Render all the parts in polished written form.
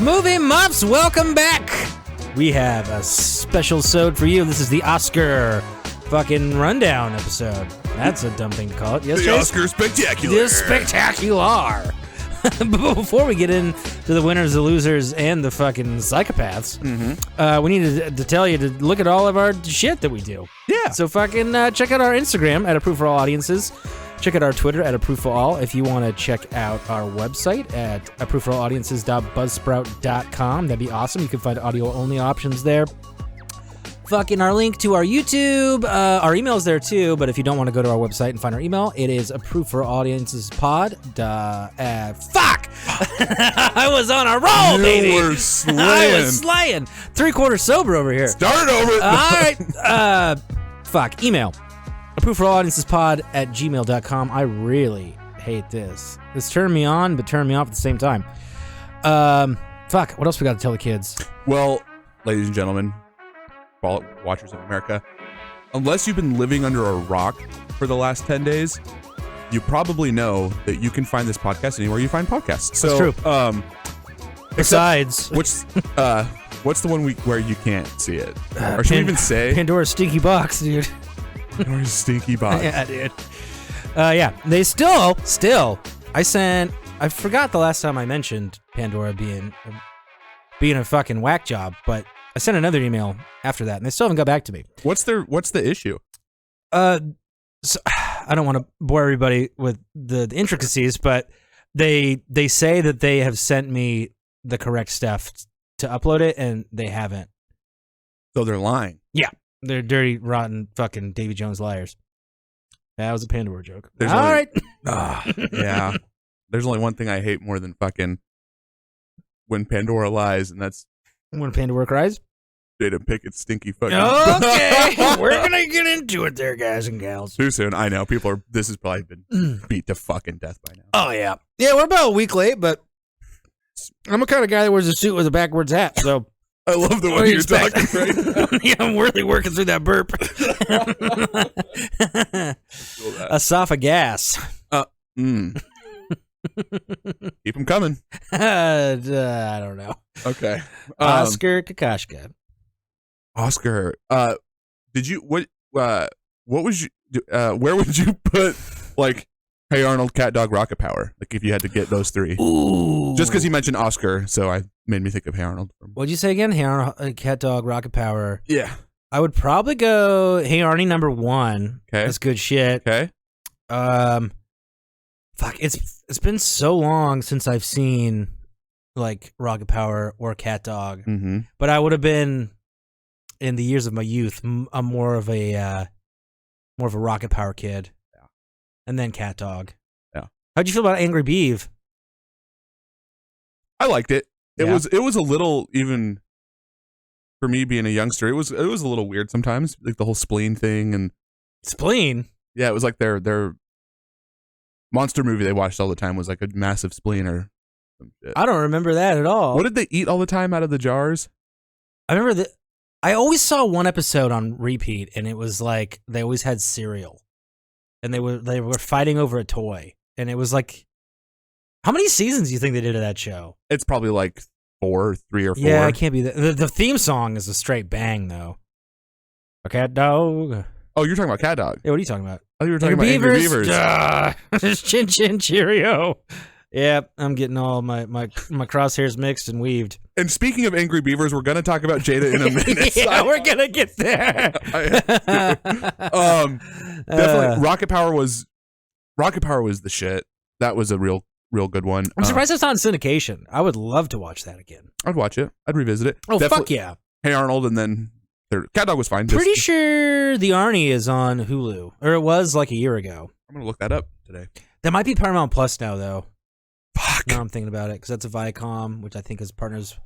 Movie Muffs, welcome back! We have a special sode for you. This is the Oscar fucking rundown episode. That's a dumb thing to call it. Yes, the Chase? Oscar Spectacular. The Spectacular. But before we get into the winners, the losers, and the fucking psychopaths, we need to tell you to look at all of our shit that we do. Yeah. So fucking check out our Instagram at Approve for All Audiences. Check out our Twitter at Approve for All. If you want to check out our website at approveforallaudiences.buzzsprout.com, that'd be awesome. You can find audio-only options there. Fucking our link to our YouTube, our email's there too, but if you don't want to go to our website and find our email, it is approveforallaudienceспod. Fuck! I was on a roll, baby! You were slaying. I was slaying. 3/4 sober over here. Start over. All right. Fuck. Email. approveforallaudienceспod@gmail.com. I really hate this. It's turned me on, but turned me off at the same time. Fuck. What else we got to tell the kids? Well, ladies and gentlemen, watchers of America, unless you've been living under a rock for the last 10 days, you probably know that you can find this podcast anywhere you find podcasts. So, that's true. Besides, what's the one where you can't see it? Or should we even say Pandora's stinky box, dude? Pandora's stinky box. Yeah, dude. Yeah, they still. I forgot the last time I mentioned Pandora being a fucking whack job, but I sent another email after that, and they still haven't got back to me. What's the issue? So I don't want to bore everybody with the intricacies, but they say that they have sent me the correct stuff to upload it, and they haven't. So they're lying. Yeah, they're dirty, rotten, fucking Davy Jones liars. That was a Pandora joke. All right. Yeah. There's only one thing I hate more than fucking when Pandora lies, and that's When Pandora cries. Jada Pickett's stinky fucking. Okay, we're gonna get into it there, guys and gals. Too soon. I know this has probably been beat to fucking death by now. Oh yeah, we're about a week late, but I'm the kind of guy that wears a suit with a backwards hat. So I love the way you're talking right now. Yeah, I'm really working through that burp. Esophagus. Keep them coming. I don't know. Okay. Oscar Kakashka. Oscar. Did you what was you where would you put like Hey Arnold, Cat Dog, Rocket Power? Like if you had to get those three. Ooh. Just because you mentioned Oscar, so I made me think of Hey Arnold. What'd you say again? Hey Arnold, Cat Dog, Rocket Power. Yeah. I would probably go Hey Arnie number 1. Okay. That's good shit. Okay. Fuck, it's been so long since I've seen like Rocket Power or Cat Dog. Mm-hmm. But I would have been in the years of my youth I'm more of a Rocket Power kid. Yeah. And then Cat Dog. Yeah. How'd you feel about Angry Beav? I liked it. It Yeah. was a little, even for me being a youngster, it was a little weird sometimes, like the whole spleen thing. And Spleen? yeah, it was like their monster movie they watched all the time was like a massive spleen or some shit. I don't remember that at all. What did they eat all the time out of the jars? I remember that I always saw one episode on repeat, and it was like they always had cereal, and they were fighting over a toy, and it was like, how many seasons do you think they did of that show? It's probably like 3 or 4. Yeah, it can't be the theme song is a straight bang though. A cat dog. Oh, you're talking about Cat Dog. Yeah, what are you talking about? Oh, you were talking about Angry Beavers. Chin chin cheerio. Yeah, I'm getting all my crosshairs mixed and weaved. And speaking of Angry Beavers, we're going to talk about Jada in a minute. Yeah, we're going to get there. Definitely Rocket Power was the shit. That was a real good one. I'm surprised it's not in syndication. I would love to watch that again. I'd watch it. I'd revisit it. Oh, fuck yeah. Hey Arnold, and then Cat Dog was fine. Pretty sure The Arnie is on Hulu, or it was like a year ago. I'm going to look that up today. That might be Paramount Plus now, though. Fuck. Now I'm thinking about it, because that's a Viacom, which I think is partners.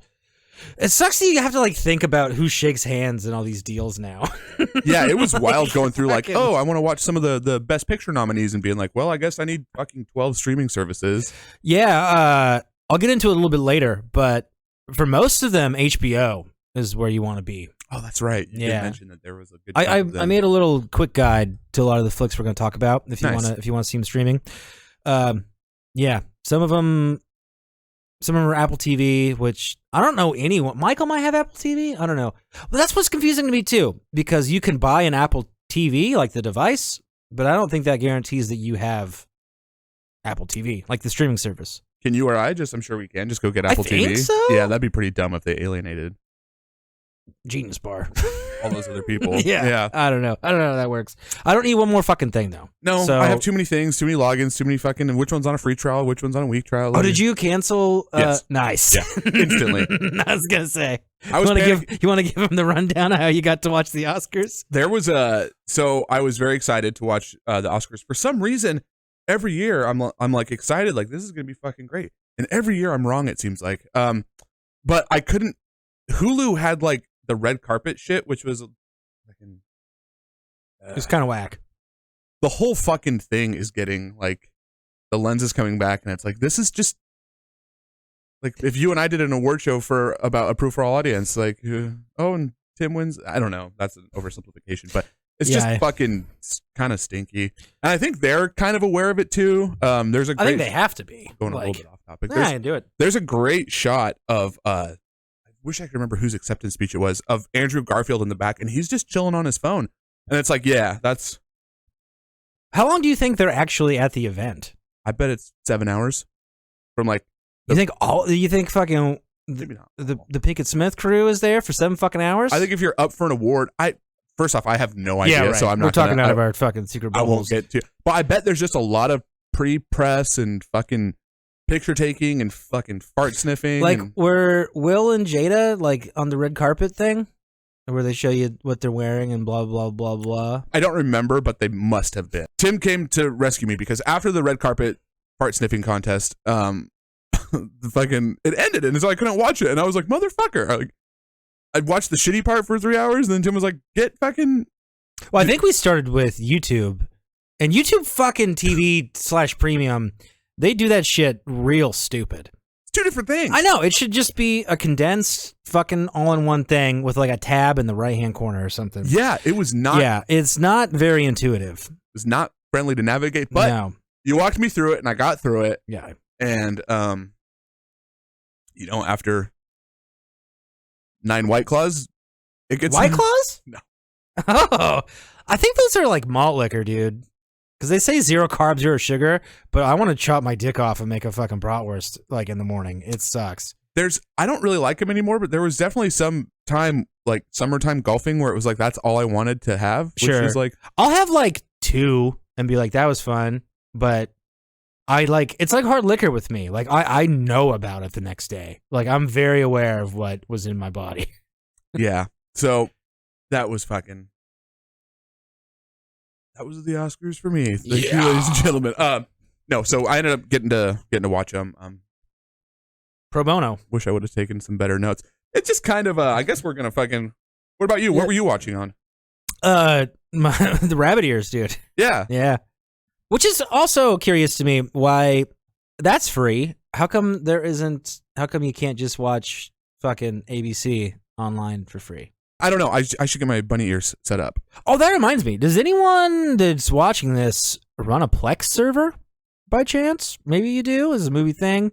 It sucks that you have to like think about who shakes hands in all these deals now. Yeah, it was wild going through like, oh, I want to watch some of the Best Picture nominees and being like, well, I guess I need fucking 12 streaming services. Yeah, I'll get into it a little bit later, but for most of them, HBO is where you want to be. Oh, that's right. You did mention that there was a good. I made a little quick guide to a lot of the flicks we're going to talk about if you want to see them streaming. Yeah, some of them Some of them are Apple TV, which I don't know anyone. Michael might have Apple TV. I don't know. But that's what's confusing to me too, because you can buy an Apple TV, like the device, but I don't think that guarantees that you have Apple TV, like the streaming service. Can you or I I'm sure we can just go get Apple TV. I think so. Yeah, that'd be pretty dumb if they alienated Genius bar. all those other people. Yeah. I don't know how that works. I don't need one more fucking thing though. No, so, I have too many things, too many logins, too many fucking, and which one's on a free trial, which one's on a week trial. Oh, did you cancel? Yes. Nice. Yeah, instantly. I was going to say. I was you want to give him the rundown of how you got to watch the Oscars? There was so I was very excited to watch the Oscars. For some reason, every year I'm like excited, like this is going to be fucking great. And every year I'm wrong, it seems like. But I couldn't, Hulu had like the red carpet shit, which was fucking it's kind of whack. The whole fucking thing is getting like the lens is coming back, and it's like this is just like if you and I did an award show for about Approved for All audience, like and Tim wins. I don't know, that's an oversimplification, but it's just fucking kind of stinky. And I think they're kind of aware of it too. I think they have to be. Going a little bit off topic. I do it. There's a great shot of I wish I could remember whose acceptance speech it was, of Andrew Garfield in the back, and he's just chilling on his phone. And it's like, yeah, that's. How long do you think they're actually at the event? I bet it's 7 hours. From like. You think fucking the Pinkett Smith crew is there for 7 fucking hours? I think if you're up for an award, first off, I have no idea, right. So I'm not. We're talking out of our fucking secret bubbles. I won't get to. But I bet there's just a lot of pre-press and fucking picture taking and fucking fart sniffing. Like, were Will and Jada like on the red carpet thing, where they show you what they're wearing and blah blah blah blah? I don't remember, but they must have been. Tim came to rescue me because after the red carpet fart sniffing contest, it ended, and so I couldn't watch it, and I was like, motherfucker! I'd watched the shitty part for 3 hours, and then Tim was like, get fucking. Well, I think we started with YouTube, and YouTube fucking TV / premium. They do that shit real stupid. It's 2 different things. I know. It should just be a condensed fucking all-in-one thing with like a tab in the right-hand corner or something. Yeah, it was not. Yeah, it's not very intuitive. It was not friendly to navigate, but you walked me through it, and I got through it. Yeah. And, after 9 White Claws, it gets... White Claws? No. Oh, I think those are like malt liquor, dude. Because they say 0 carbs, 0 sugar, but I want to chop my dick off and make a fucking bratwurst like in the morning. It sucks. I don't really like them anymore, but there was definitely some time, like summertime golfing, where it was like that's all I wanted to have. Which is like, I'll have like 2 and be like, that was fun, but it's like hard liquor with me. Like I know about it the next day. Like I'm very aware of what was in my body. Yeah. So that was fucking. That was the Oscars for me. Thank you, ladies and gentlemen. No, so I ended up getting to watch them. Pro bono. Wish I would have taken some better notes. It's just kind of. I guess we're gonna fucking. What about you? What were you watching on? The rabbit ears, dude. Yeah. Which is also curious to me why that's free. How come there isn't? How come you can't just watch fucking ABC online for free? I don't know. I should get my bunny ears set up. Oh, that reminds me. Does anyone that's watching this run a Plex server by chance? Maybe you do. Is a movie thing.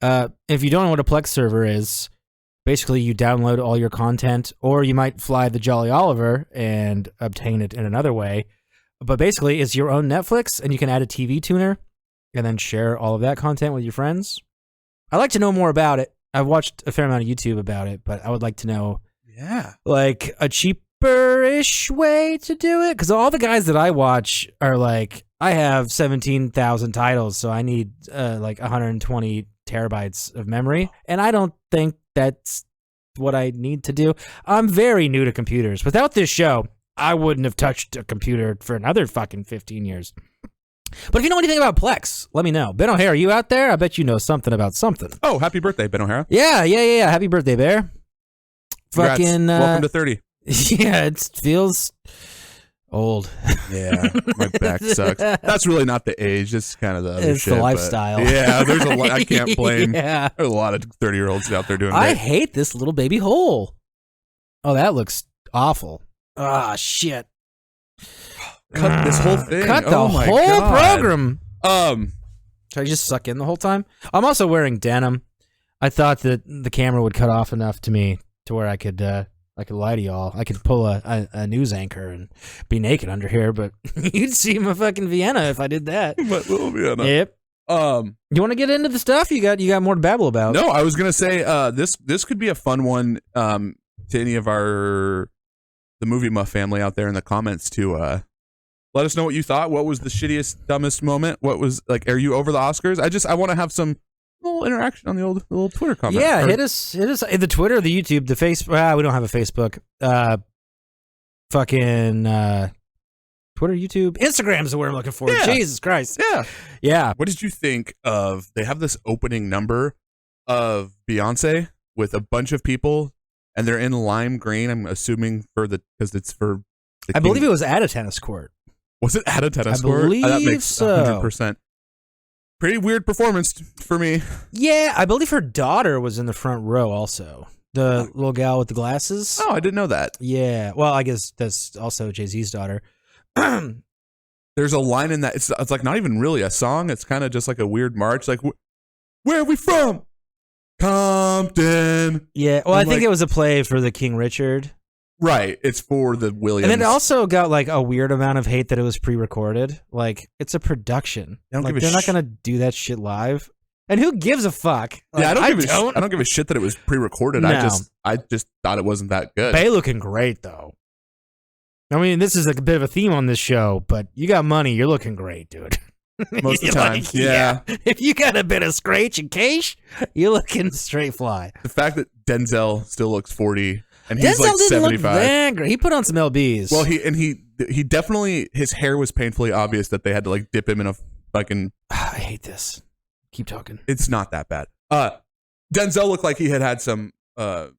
If you don't know what a Plex server is, basically you download all your content, or you might fly the Jolly Oliver and obtain it in another way. But basically, it's your own Netflix, and you can add a TV tuner and then share all of that content with your friends. I'd like to know more about it. I've watched a fair amount of YouTube about it, but I would like to know like a cheaper-ish way to do it. Because all the guys that I watch are like, I have 17,000 titles, so I need like 120 terabytes of memory. And I don't think that's what I need to do. I'm very new to computers. Without this show, I wouldn't have touched a computer for another fucking 15 years. But if you know anything about Plex, let me know. Ben O'Hara, are you out there? I bet you know something about something. Oh, happy birthday, Ben O'Hara. Yeah. Happy birthday, Bear. Congrats. Fucking welcome to 30. Yeah, it feels old. Yeah, my back sucks. That's really not the age. It's kind of the other it's shit. The lifestyle. Yeah, there's a lot. I can't blame. Yeah. There's a lot of 30-year-olds out there doing great. I hate this little baby hole. Oh, that looks awful. Ah, shit. Cut this whole thing. Cut the whole God. program. Should I just suck in the whole time? I'm also wearing denim. I thought that the camera would cut off enough to me to where I could lie to y'all. I could pull a news anchor and be naked under here, but you'd see my fucking Vienna if I did that. My little Vienna. Yep. You want to get into the stuff? You got more to babble about. No, I was gonna say this could be a fun one to any of the Movie Muff family out there in the comments to let us know what you thought. What was the shittiest, dumbest moment? What was like? Are you over the Oscars? I want to have some little interaction on the little Twitter comment. Yeah, hit us the Twitter, the YouTube, the Facebook. We don't have a Facebook. Twitter, YouTube, Instagram's where I'm looking for. Yeah. Jesus Christ. Yeah. What did you think of? They have this opening number of Beyonce with a bunch of people, and they're in lime green. I'm assuming because it's for. I believe it was at a tennis court. Was it at a tennis court? I believe that makes so. 100%. Pretty weird performance for me. Yeah, I believe her daughter was in the front row also. The little gal with the glasses. Oh, I didn't know that. Yeah. Well, I guess that's also Jay-Z's daughter. There's a line in that. It's like not even really a song. It's kind of just like a weird march. Like, where are we from? Compton. Yeah. Well, I think it was a play for the King Richard. Right. It's for the Williams. And it also got like a weird amount of hate that it was pre-recorded. Like, it's a production. They're not going to do that shit live. And who gives a fuck? Like, yeah, I don't give a shit that it was pre-recorded. No. I just thought it wasn't that good. Bay looking great though. I mean, this is like a bit of a theme on this show, but you got money, you're looking great, dude. Most of the time, yeah. If you got a bit of scratch and cash, you're looking straight fly. The fact that Denzel still looks 40 and he's like 75. Look that great. He put on some LBs. Well, he definitely, his hair was painfully obvious that they had to like dip him in a fucking. I hate this. Keep talking. It's not that bad. Denzel looked like he had some a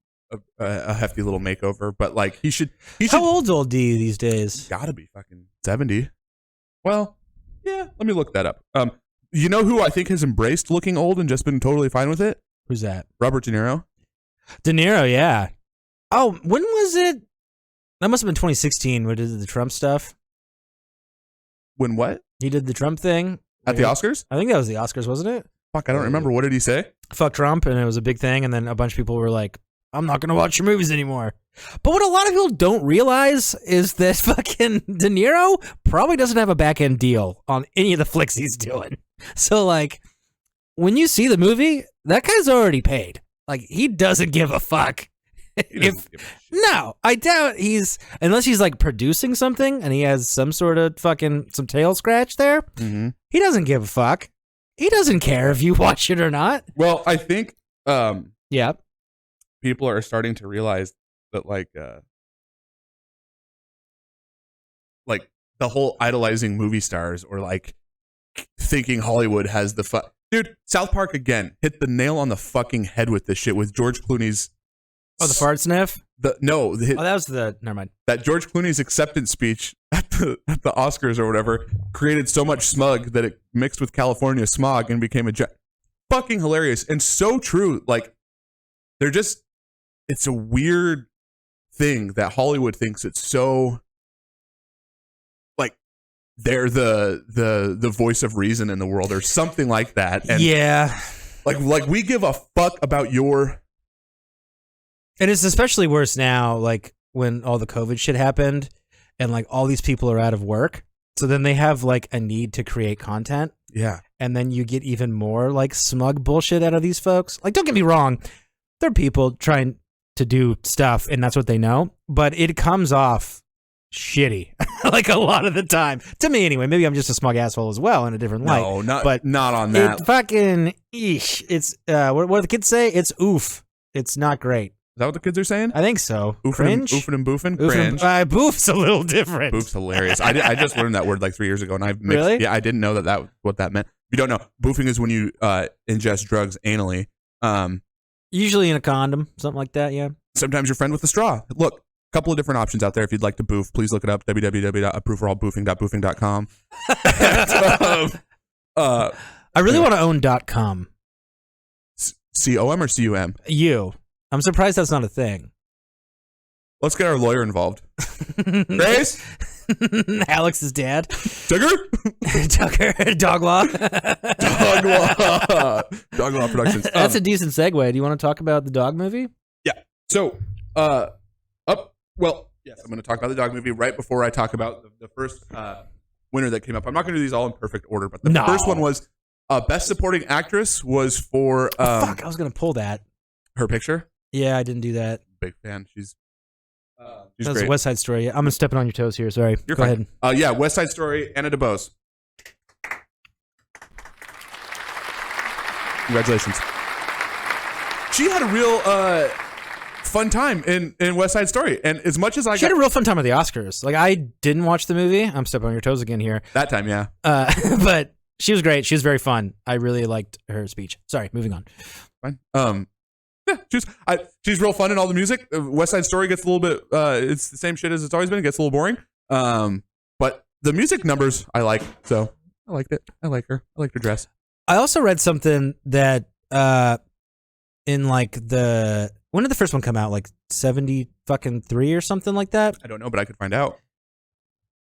hefty little makeover, but like he should. How old's old D these days? Gotta be fucking 70. Well, yeah. Let me look that up. You know who I think has embraced looking old and just been totally fine with it? Who's that? Robert De Niro. De Niro, yeah. Oh, when was it? That must have been 2016 when he did the Trump stuff. When what? He did the Trump thing. At the Oscars? I think that was the Oscars, wasn't it? Fuck, I don't remember. What did he say? Fuck Trump, and it was a big thing, and then a bunch of people were like, I'm not going to watch your movies anymore. But what a lot of people don't realize is that fucking De Niro probably doesn't have a back-end deal on any of the flicks he's doing. So, like, when you see the movie, that guy's already paid. Like, he doesn't give a fuck. No, I doubt unless he's like producing something and he has some sort of fucking some tail scratch there. Mm-hmm. He doesn't give a fuck. He doesn't care if you watch it or not. Well, I think yeah, people are starting to realize that like the whole idolizing movie stars or like thinking Hollywood has the dude. South Park again hit the nail on the fucking head with this shit with George Clooney's. Oh, the fart sniff? That was never mind. That George Clooney's acceptance speech at the Oscars or whatever created so much smog that it mixed with California smog and became fucking hilarious and so true. Like it's a weird thing that Hollywood thinks it's so like they're the voice of reason in the world or something like that. And yeah. Like we give a fuck about your. And it's especially worse now, like when all the COVID shit happened and like all these people are out of work. So then they have like a need to create content. Yeah. And then you get even more like smug bullshit out of these folks. Like, don't get me wrong. They're people trying to do stuff and that's what they know. But it comes off shitty like a lot of the time. To me anyway. Maybe I'm just a smug asshole as well in a different light. No, not on It that. fucking eesh. It's what do the kids say? It's oof. It's not great. Is that what the kids are saying? I think so. Oofing and boofing? Cringe. Boof's a little different. Boof's hilarious. I just learned that word like 3 years ago, and I've mixed. Really? Yeah, I didn't know that what that meant. If you don't know, boofing is when you ingest drugs anally. Usually in a condom, something like that, yeah. Sometimes your friend with a straw. Look, a couple of different options out there. If you'd like to boof, please look it up, www.approveforallboofing.boofing.com. I really want to own .com. C-O-M or C-U-M? I'm surprised that's not a thing. Let's get our lawyer involved. Grace? Alex's dad. Tucker? Tucker. Dog Law. Dog Law. Dog Law Productions. That's a decent segue. Do you want to talk about the dog movie? Yeah. So, yes, I'm going to talk about the dog movie right before I talk about the first winner that came up. I'm not going to do these all in perfect order, but the first one was Best Supporting Actress was for... fuck, I was going to pull that. Her picture? Yeah, I didn't do that. Big fan. She's That's great. West Side Story. I'm stepping on your toes here. Sorry. You're Go fine. ahead. Yeah, West Side Story, Anna DeBose. Congratulations. She had a real fun time in West Side Story, and as much as she had a real fun time at the Oscars. Like, I didn't watch the movie. I'm stepping on your toes again here. That time, yeah. But she was great. She was very fun. I really liked her speech. Sorry, moving on. Fine. Yeah, she's real fun in all the music. West Side Story gets a little bit. It's the same shit as it's always been. It gets a little boring. But the music numbers I like, so I liked it. I like her. I liked her dress. I also read something that in like when did the first one come out? Like 73 or something like that? I don't know, but I could find out.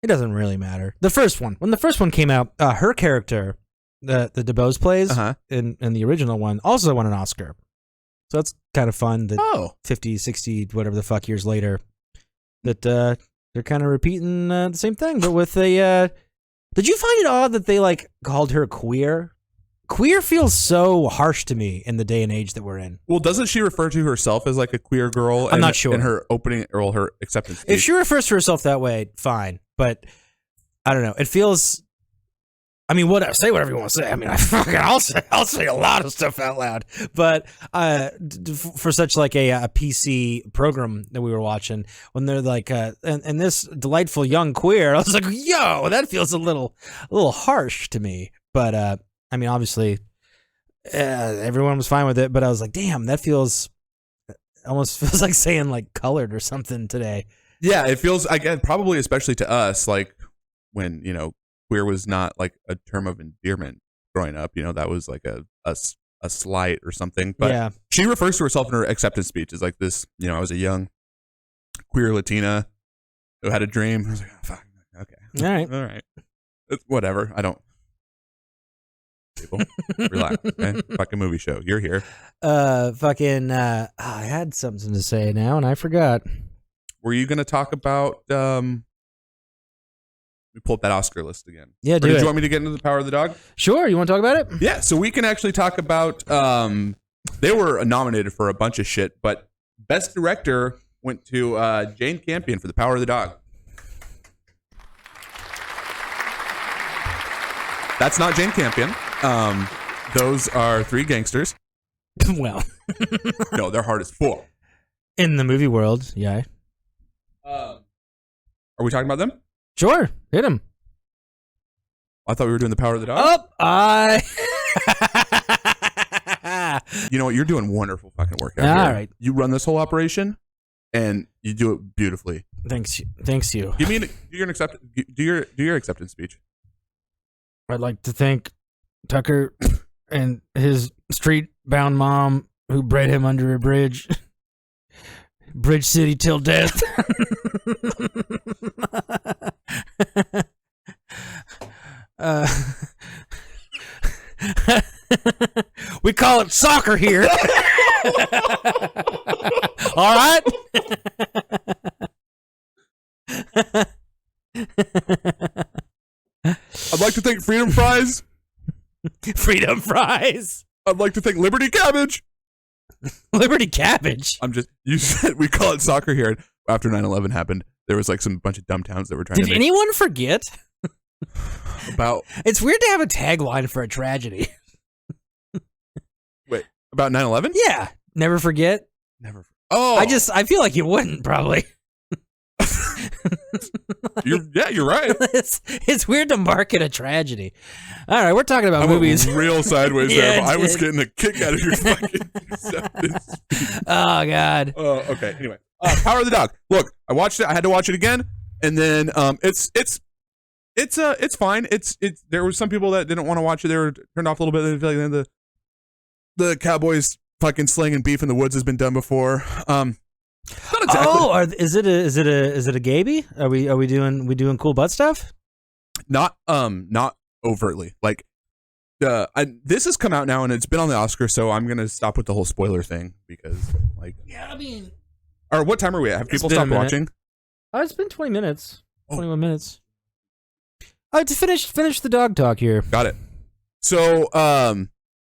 It doesn't really matter. The first one. When the first one came out, her character, the DeBose plays in the original one, also won an Oscar. So that's kind of fun that 50, 60, whatever the fuck years later, that they're kind of repeating the same thing, but with a... Did you find it odd that they like called her queer? Queer feels so harsh to me in the day and age that we're in. Well, doesn't she refer to herself as like a queer girl? I'm not sure. In her opening or her acceptance speech? If she refers to herself that way, fine. But I don't know. It feels... I mean, say whatever you want to say. I mean, I'll say a lot of stuff out loud. But for such like a PC program that we were watching, when they're like, and this delightful young queer, I was like, yo, that feels a little harsh to me. But I mean, obviously, everyone was fine with it. But I was like, damn, that almost feels like saying like colored or something today. Yeah, it feels again, probably especially to us, like when queer was not like a term of endearment growing up. That was like a slight or something. But yeah. She refers to herself in her acceptance speech as like this, I was a young queer Latina who had a dream. I was like, oh, fuck. Okay. All right. It's whatever. I don't. People, relax. Okay? Fucking movie show. You're here. I had something to say now and I forgot. Were you going to talk about, we pull up that Oscar list again. Yeah, did you want me to get into the Power of the Dog? Sure. You want to talk about it? Yeah. So we can actually talk about. They were nominated for a bunch of shit, but Best Director went to Jane Campion for the Power of the Dog. That's not Jane Campion. Those are three gangsters. Well, no, they're hard as fuck. In the movie world, yeah. Are we talking about them? Sure, hit him. I thought we were doing the Power of the Dog. You know what? You're doing wonderful fucking work out here. All right. You run this whole operation, and you do it beautifully. Thanks you. Do your acceptance speech. I'd like to thank Tucker and his street-bound mom who bred him under a bridge. Bridge City till death. We call it soccer here. All right. I'd like to thank Freedom Fries. Freedom Fries. I'd like to thank Liberty Cabbage. Liberty Cabbage? You said we call it soccer here. After 9/11 happened, there was like some bunch of dumb towns that were trying to Did anyone forget? About... It's weird to have a tagline for a tragedy. Wait, about 9/11? Yeah. Never forget? Never. Oh. I feel like you wouldn't, probably. You're right. It's weird to market a tragedy. All right, we're talking about movies. Real sideways there. But I was getting a kick out of your fucking acceptance speech. Oh God. Okay. Anyway, Power of the Dog. Look, I watched it. I had to watch it again, and then it's fine. It's there were some people that didn't want to watch it. They were turned off a little bit. They feel like the Cowboys fucking slinging beef in the woods has been done before. Not exactly. Oh, is it a gaby? Are we doing cool butt stuff? Not overtly. Like this has come out now and it's been on the Oscar, so I'm gonna stop with the whole spoiler thing because like Yeah, I mean, or what time are we at? Have people stopped watching? Oh, it's been 20 minutes. 21 minutes. To finish the dog talk here. Got it. So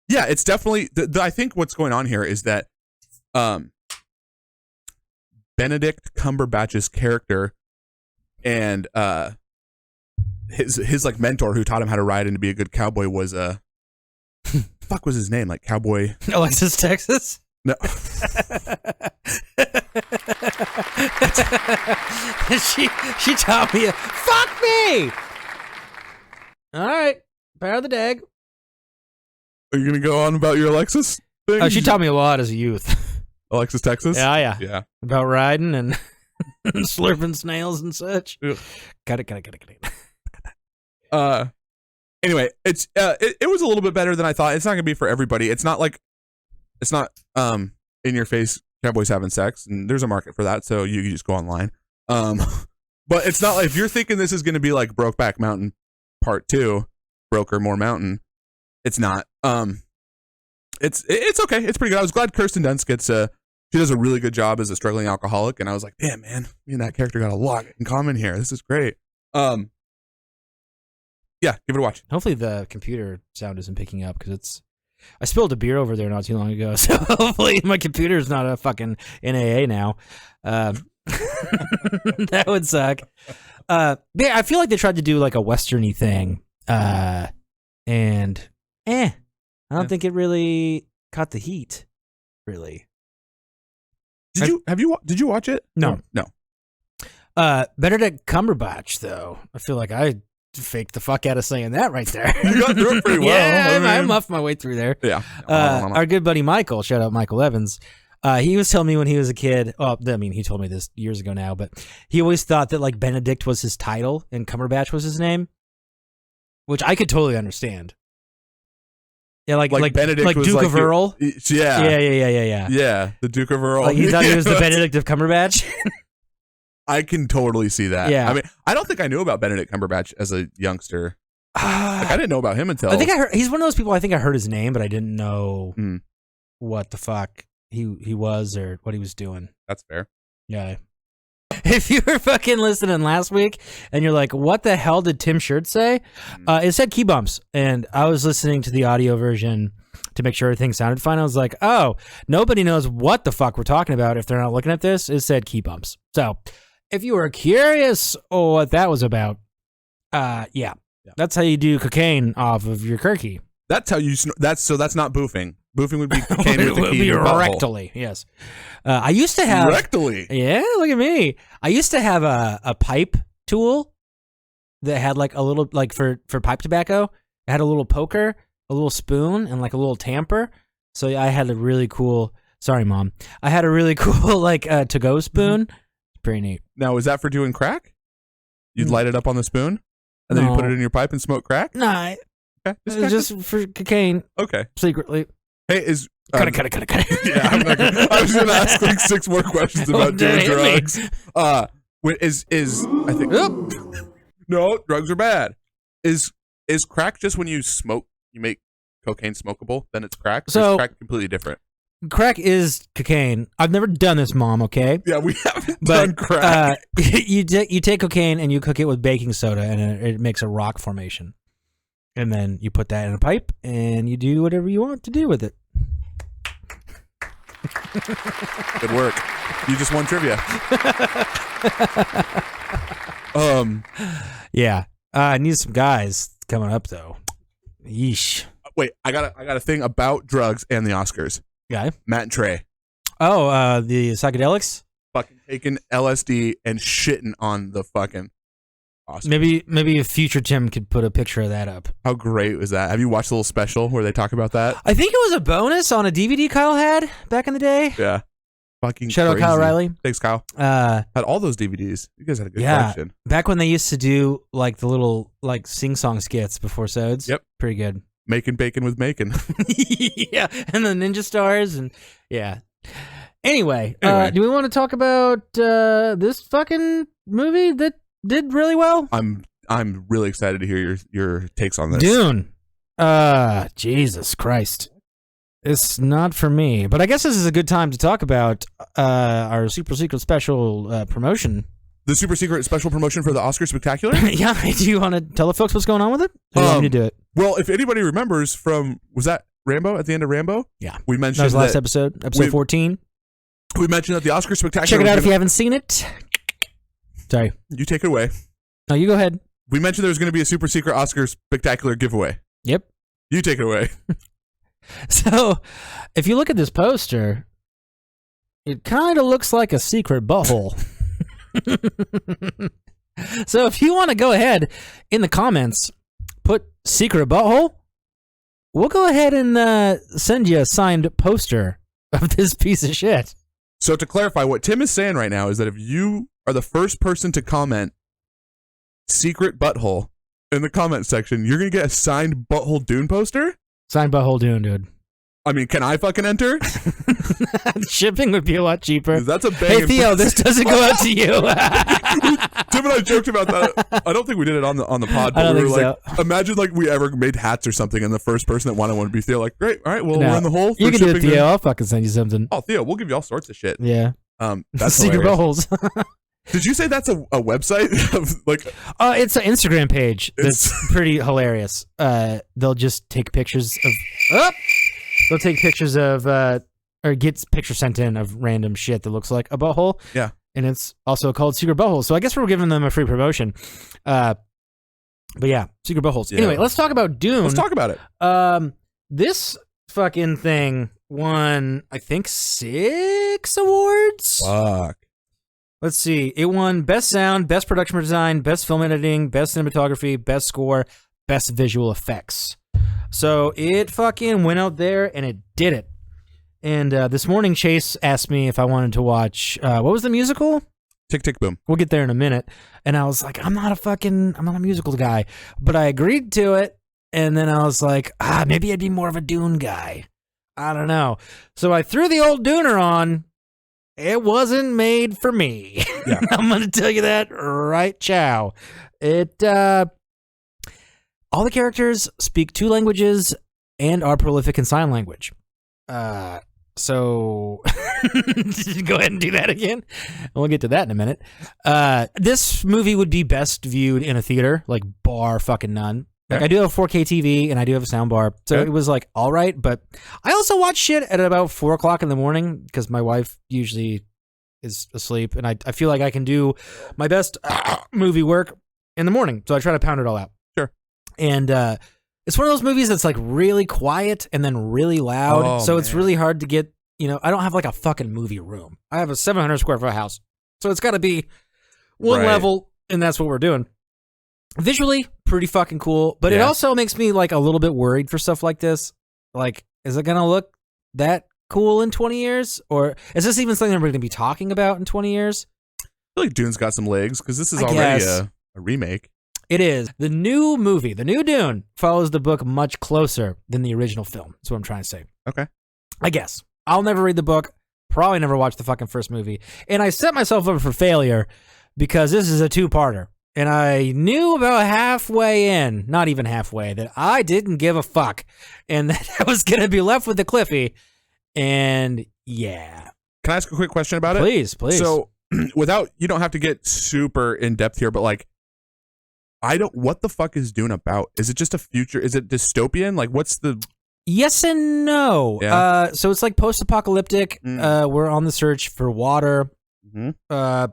yeah, it's definitely I think what's going on here is that Benedict Cumberbatch's character and his like mentor who taught him how to ride and to be a good cowboy was fuck was his name? Like Cowboy Alexis Texas? No. she taught me fuck me. All right, power of the dag. Are you gonna go on about your Alexis thing? Oh, she taught me a lot as a youth. Alexis Texas? Yeah. About riding and slurping snails and such. Yeah. Got it. Anyway, it was a little bit better than I thought. It's not gonna be for everybody. It's not in your face cowboys having sex, and there's a market for that, so you can just go online. But it's not like if you're thinking this is gonna be like Brokeback Mountain Part 2, Broker More Mountain. It's not. It's okay. It's pretty good. I was glad Kirsten Dunst gets she does a really good job as a struggling alcoholic, and I was like, damn man, me and that character got a lot in common here. This is great. Yeah, give it a watch. Hopefully the computer sound isn't picking up because I spilled a beer over there not too long ago, so hopefully my computer's not a fucking NAA now. That would suck. I feel like they tried to do like a westerny thing, and I don't think it really caught the heat. Really? Did you watch it? No. Benedict Cumberbatch, though. I feel like I faked the fuck out of saying that right there. You got through it pretty well. Yeah, I muffed my way through there. Yeah. Our good buddy Michael, shout out Michael Evans. He was telling me when he was a kid. Well, I mean, he told me this years ago now, but he always thought that like Benedict was his title and Cumberbatch was his name, which I could totally understand. Yeah, like Benedict, like Duke of Earl. Yeah. Yeah, the Duke of Earl. Like he thought he was the Benedict of Cumberbatch. I can totally see that. Yeah. I mean, I don't think I knew about Benedict Cumberbatch as a youngster. Like, I didn't know about him until I think I heard. He's one of those people. I think I heard his name, but I didn't know what the fuck he was or what he was doing. That's fair. Yeah. If you were fucking listening last week and you're like, what the hell did Tim Shirt say? It said key bumps. And I was listening to the audio version to make sure everything sounded fine. I was like, oh, nobody knows what the fuck we're talking about if they're not looking at this. It said key bumps. So if you were curious what that was about, yeah. That's how you do cocaine off of your kirky. That's how you, that's not boofing. Boofing would be cocaine with the key in your rectally, yes. I used to have... Rectally? Yeah, look at me. I used to have a pipe tool that had like a little, like for pipe tobacco, it had a little poker, a little spoon, and like a little tamper. So I had a really cool... Sorry, Mom. I had a really cool like to-go spoon. Pretty neat. Now, is that for doing crack? You'd light it up on the spoon? And then you put it in your pipe and smoke crack? Nah. Okay. Just for cocaine. Okay. Secretly. Hey, is... Cut it. Yeah, I was going to ask like 6 more questions about doing drugs. I think... No, drugs are bad. Is crack just when you smoke, you make cocaine smokable, then it's crack? So, is crack completely different? Crack is cocaine. I've never done this, Mom, okay? Yeah, we haven't done crack. You take cocaine and you cook it with baking soda and it makes a rock formation. And then you put that in a pipe and you do whatever you want to do with it. Good work. You just won trivia. Yeah. I need some guys coming up though. Yeesh. Wait, I got a thing about drugs and the Oscars. Guy? Matt and Trey. Oh, the psychedelics? Fucking taking LSD and shitting on the fucking Oscars. Maybe a future Tim could put a picture of that up. How great was that? Have you watched the little special where they talk about that? I think it was a bonus on a DVD Kyle had back in the day. Yeah. Fucking Shout out Kyle Riley. Thanks, Kyle. Had all those DVDs. You guys had a good collection. Back when they used to do like the little like sing-song skits before sods. Yep. Pretty good. Making bacon with Macon. Yeah. And the Ninja Stars and yeah. Anyway, do we want to talk about this fucking movie that did really well? I'm really excited to hear your takes on this. Dune. Jesus Christ. It's not for me, but I guess this is a good time to talk about our super secret special promotion. The super secret special promotion for the Oscar Spectacular? Yeah, do you want to tell the folks what's going on with it? Or do you want me to do it? Well, if anybody remembers was that Rambo, at the end of Rambo? Yeah. We mentioned that was last episode 14. We mentioned that the Oscar Spectacular... Check it out if you haven't seen it. Sorry. You take it away. No, you go ahead. We mentioned there was going to be a super secret Oscar Spectacular giveaway. Yep. You take it away. So, if you look at this poster, it kind of looks like a secret butthole. So, if you want to go ahead in the comments, put secret butthole, we'll go ahead and send you a signed poster of this piece of shit. So, to clarify, what Tim is saying right now is that if you are the first person to comment secret butthole in the comment section, you're going to get a signed Butthole Dune poster? Signed Butthole Dune, dude. I mean, can I fucking enter? Shipping would be a lot cheaper. That's a bang. Hey, Theo, this doesn't go out to you. Tim and I joked about that. I don't think we did it on the pod, but we were like, imagine like we ever made hats or something, and the first person that wanted one would be Theo. Like, great, all right, we'll run the whole. You can do it, Theo. I'll fucking send you something. Oh, Theo, we'll give you all sorts of shit. Yeah. That's secret buttholes. Did you say that's a website of like? It's an Instagram page that's pretty hilarious. They'll just take pictures of. They'll take pictures of or gets pictures sent in of random shit that looks like a butthole. Yeah, and it's also called secret buttholes. So I guess we're giving them a free promotion. But yeah, secret buttholes. Yeah. Anyway, let's talk about Dune. Let's talk about it. This fucking thing won, I think, 6 awards. Fuck. Let's see. It won Best Sound, Best Production Design, Best Film Editing, Best Cinematography, Best Score, Best Visual Effects. So it fucking went out there and it did it. And this morning, Chase asked me if I wanted to watch, what was the musical? Tick, Tick, Boom. We'll get there in a minute. And I was like, I'm not a musical guy. But I agreed to it. And then I was like, maybe I'd be more of a Dune guy. I don't know. So I threw the old Duner on. It wasn't made for me. Yeah. I'm going to tell you that right chow. It, all the characters speak 2 languages and are prolific in sign language. So go ahead and do that again. We'll get to that in a minute. This movie would be best viewed in a theater, like bar fucking none. Like I do have a 4K TV and I do have a sound bar, so it was like all right. But I also watch shit at about 4 o'clock in the morning because my wife usually is asleep, and I feel like I can do my best movie work in the morning, so I try to pound it all out. Sure. And it's one of those movies that's like really quiet and then really loud, so it's really hard to get. I don't have like a fucking movie room. I have a 700 square foot house, so it's got to be one level, and that's what we're doing. Visually, pretty fucking cool, but it also makes me like a little bit worried for stuff like this. Like, is it gonna look that cool in 20 years? Or is this even something that we're gonna be talking about in 20 years? I feel like Dune's got some legs, because this is already a remake. It is. The new movie, the new Dune, follows the book much closer than the original film. That's what I'm trying to say. Okay. I guess. I'll never read the book, probably never watch the fucking first movie. And I set myself up for failure because this is a 2-parter. And I knew about halfway in, not even halfway, that I didn't give a fuck. And that I was going to be left with the Cliffy. And yeah. Can I ask a quick question about it? Please. So, you don't have to get super in depth here, but like, what the fuck is Dune about? Is it just a future? Is it dystopian? Like, what's the... Yes and no. Yeah. So it's like post-apocalyptic. We're on the search for water. Mm-hmm.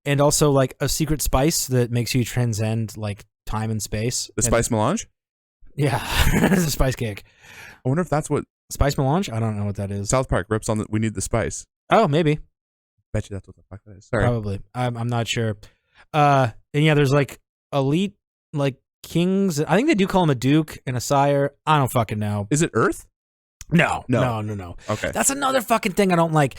And also like a secret spice that makes you transcend like time and space. The spice melange? Yeah. The spice cake. I wonder if that's what... Spice melange? I don't know what that is. South Park rips on we need the spice. Oh, maybe. Bet you that's what the fuck that is. Sorry. Probably. I'm not sure. And yeah, there's like elite like kings. I think they do call him a duke and a sire. I don't fucking know. Is it Earth? No. Okay. That's another fucking thing I don't like.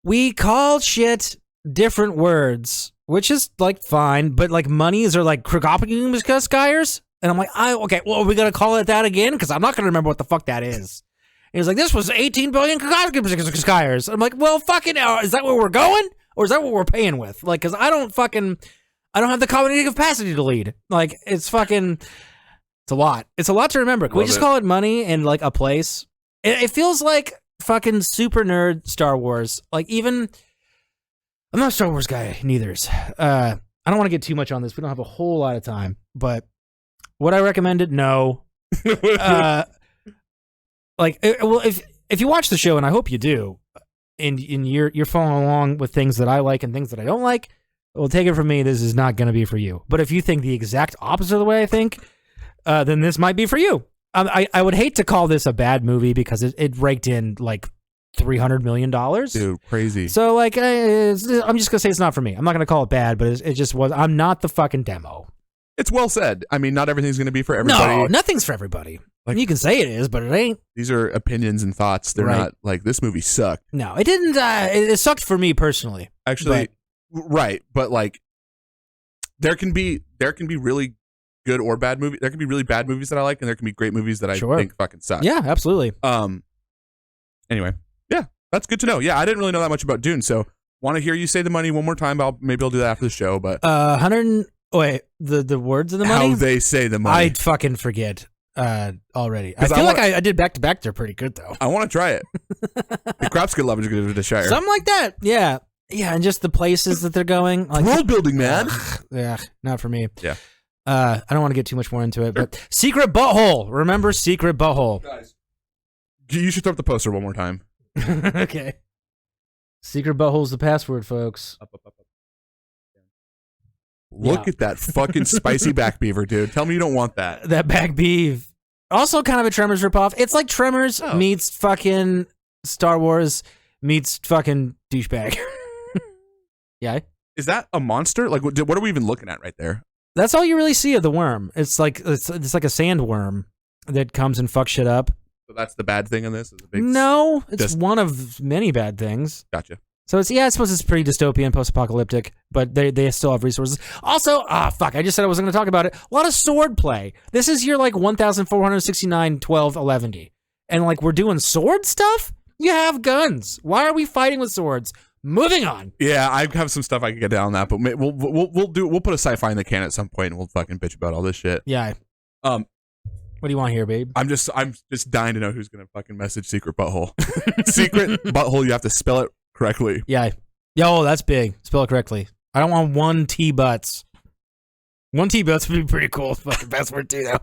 We call shit different words, which is like fine, but like monies are like Krigopagumskayers, and I'm like, okay, well, are we gonna call it that again? Because I'm not gonna remember what the fuck that is. he was like, this was 18 billion Skyers. I'm like, well, fucking hell, is that where we're going? Or is that what we're paying with? Like, because I don't have the cognitive capacity to lead. Like, it's a lot. It's a lot to remember. Can we just call it money and, like, a place? It feels like fucking super nerd Star Wars. Like, even, I'm not a Star Wars guy, neither's. I don't want to get too much on this. We don't have a whole lot of time. But would I recommend it? No. If you watch the show, and I hope you do, and you're following along with things that I like and things that I don't like, well, take it from me, this is not going to be for you. But if you think the exact opposite of the way I think, then this might be for you. I would hate to call this a bad movie because it raked in like $300 million. Dude, crazy. So like, I'm just going to say it's not for me. I'm not going to call it bad, but it just was. I'm not the fucking demo. It's well said. I mean, not everything's going to be for everybody. No, nothing's for everybody. Like, you can say it is, but it ain't. These are opinions and thoughts. They're not like, this movie sucked. No, it didn't. It sucked for me personally. Actually, right. But like, there can be really good or bad movies. There can be really bad movies that I like, and there can be great movies that I think fucking suck. Yeah, absolutely. Anyway, yeah, that's good to know. Yeah, I didn't really know that much about Dune, so want to hear you say the money one more time. Maybe I'll do that after the show. But the words of the money. How they say the money. I fucking forget already. I feel like I did back to back. They're pretty good though. I want to try it. The crops could love it to the Shire. Something like that. Yeah, and just the places that they're going. Like, world building, man. Yeah, not for me. Yeah. I don't want to get too much more into it, but Secret Butthole. Remember Secret Butthole? Guys, you should throw up the poster one more time. Okay. Secret Butthole's the password, folks. Up. Look at that fucking spicy back beaver, dude. Tell me you don't want that. That back beef. Also kind of a Tremors ripoff. It's like Tremors meets fucking Star Wars meets fucking douchebag. Yeah. Is that a monster? Like, what are we even looking at right there? That's all you really see of the worm. It's like a sandworm that comes and fucks shit up. So that's the bad thing in this? No, it's one of many bad things. Gotcha. So I suppose it's pretty dystopian, post-apocalyptic, but they still have resources. Also, fuck, I just said I wasn't going to talk about it. A lot of sword play. This is your like 1,469, 12, 11. And like we're doing sword stuff? You have guns. Why are we fighting with swords? Moving on. Yeah, I have some stuff I can get down on that, but we'll put a sci-fi in the can at some point and we'll fucking bitch about all this shit. Yeah. What do you want here, babe? I'm just dying to know who's gonna fucking message Secret Butthole. Secret Butthole, you have to spell it correctly. Yeah. Yo, that's big. Spell it correctly. I don't want one T butts. One T butts would be pretty cool. Fucking password too, though.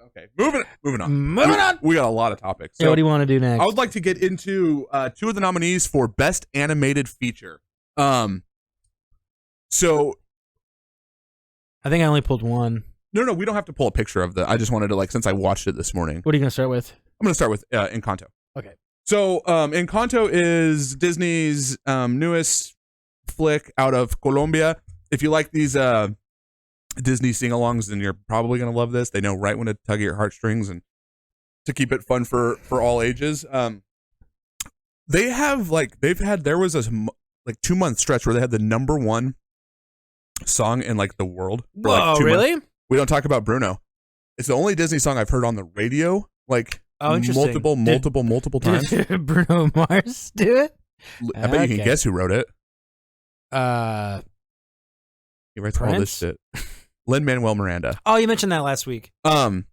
Okay, moving on. We got a lot of topics. So what do you want to do next? I would like to get into two of the nominees for Best Animated Feature. So I think I only pulled one. No, we don't have to pull a picture of I just wanted to, like, since I watched it this morning. What are you going to start with? I'm going to start with Encanto. Okay. So Encanto is Disney's newest flick out of Colombia. If you like these Disney sing-alongs, then you're probably going to love this. They know right when to tug at your heartstrings and to keep it fun for all ages. There was a 2-month stretch where they had the #1 song in like the world. For, like, 2 really? months. We don't talk about Bruno. It's the only Disney song I've heard on the radio, like multiple times. Did Bruno Mars do it? I bet you can guess who wrote it. He writes all this shit. Lin-Manuel Miranda. Oh, you mentioned that last week. And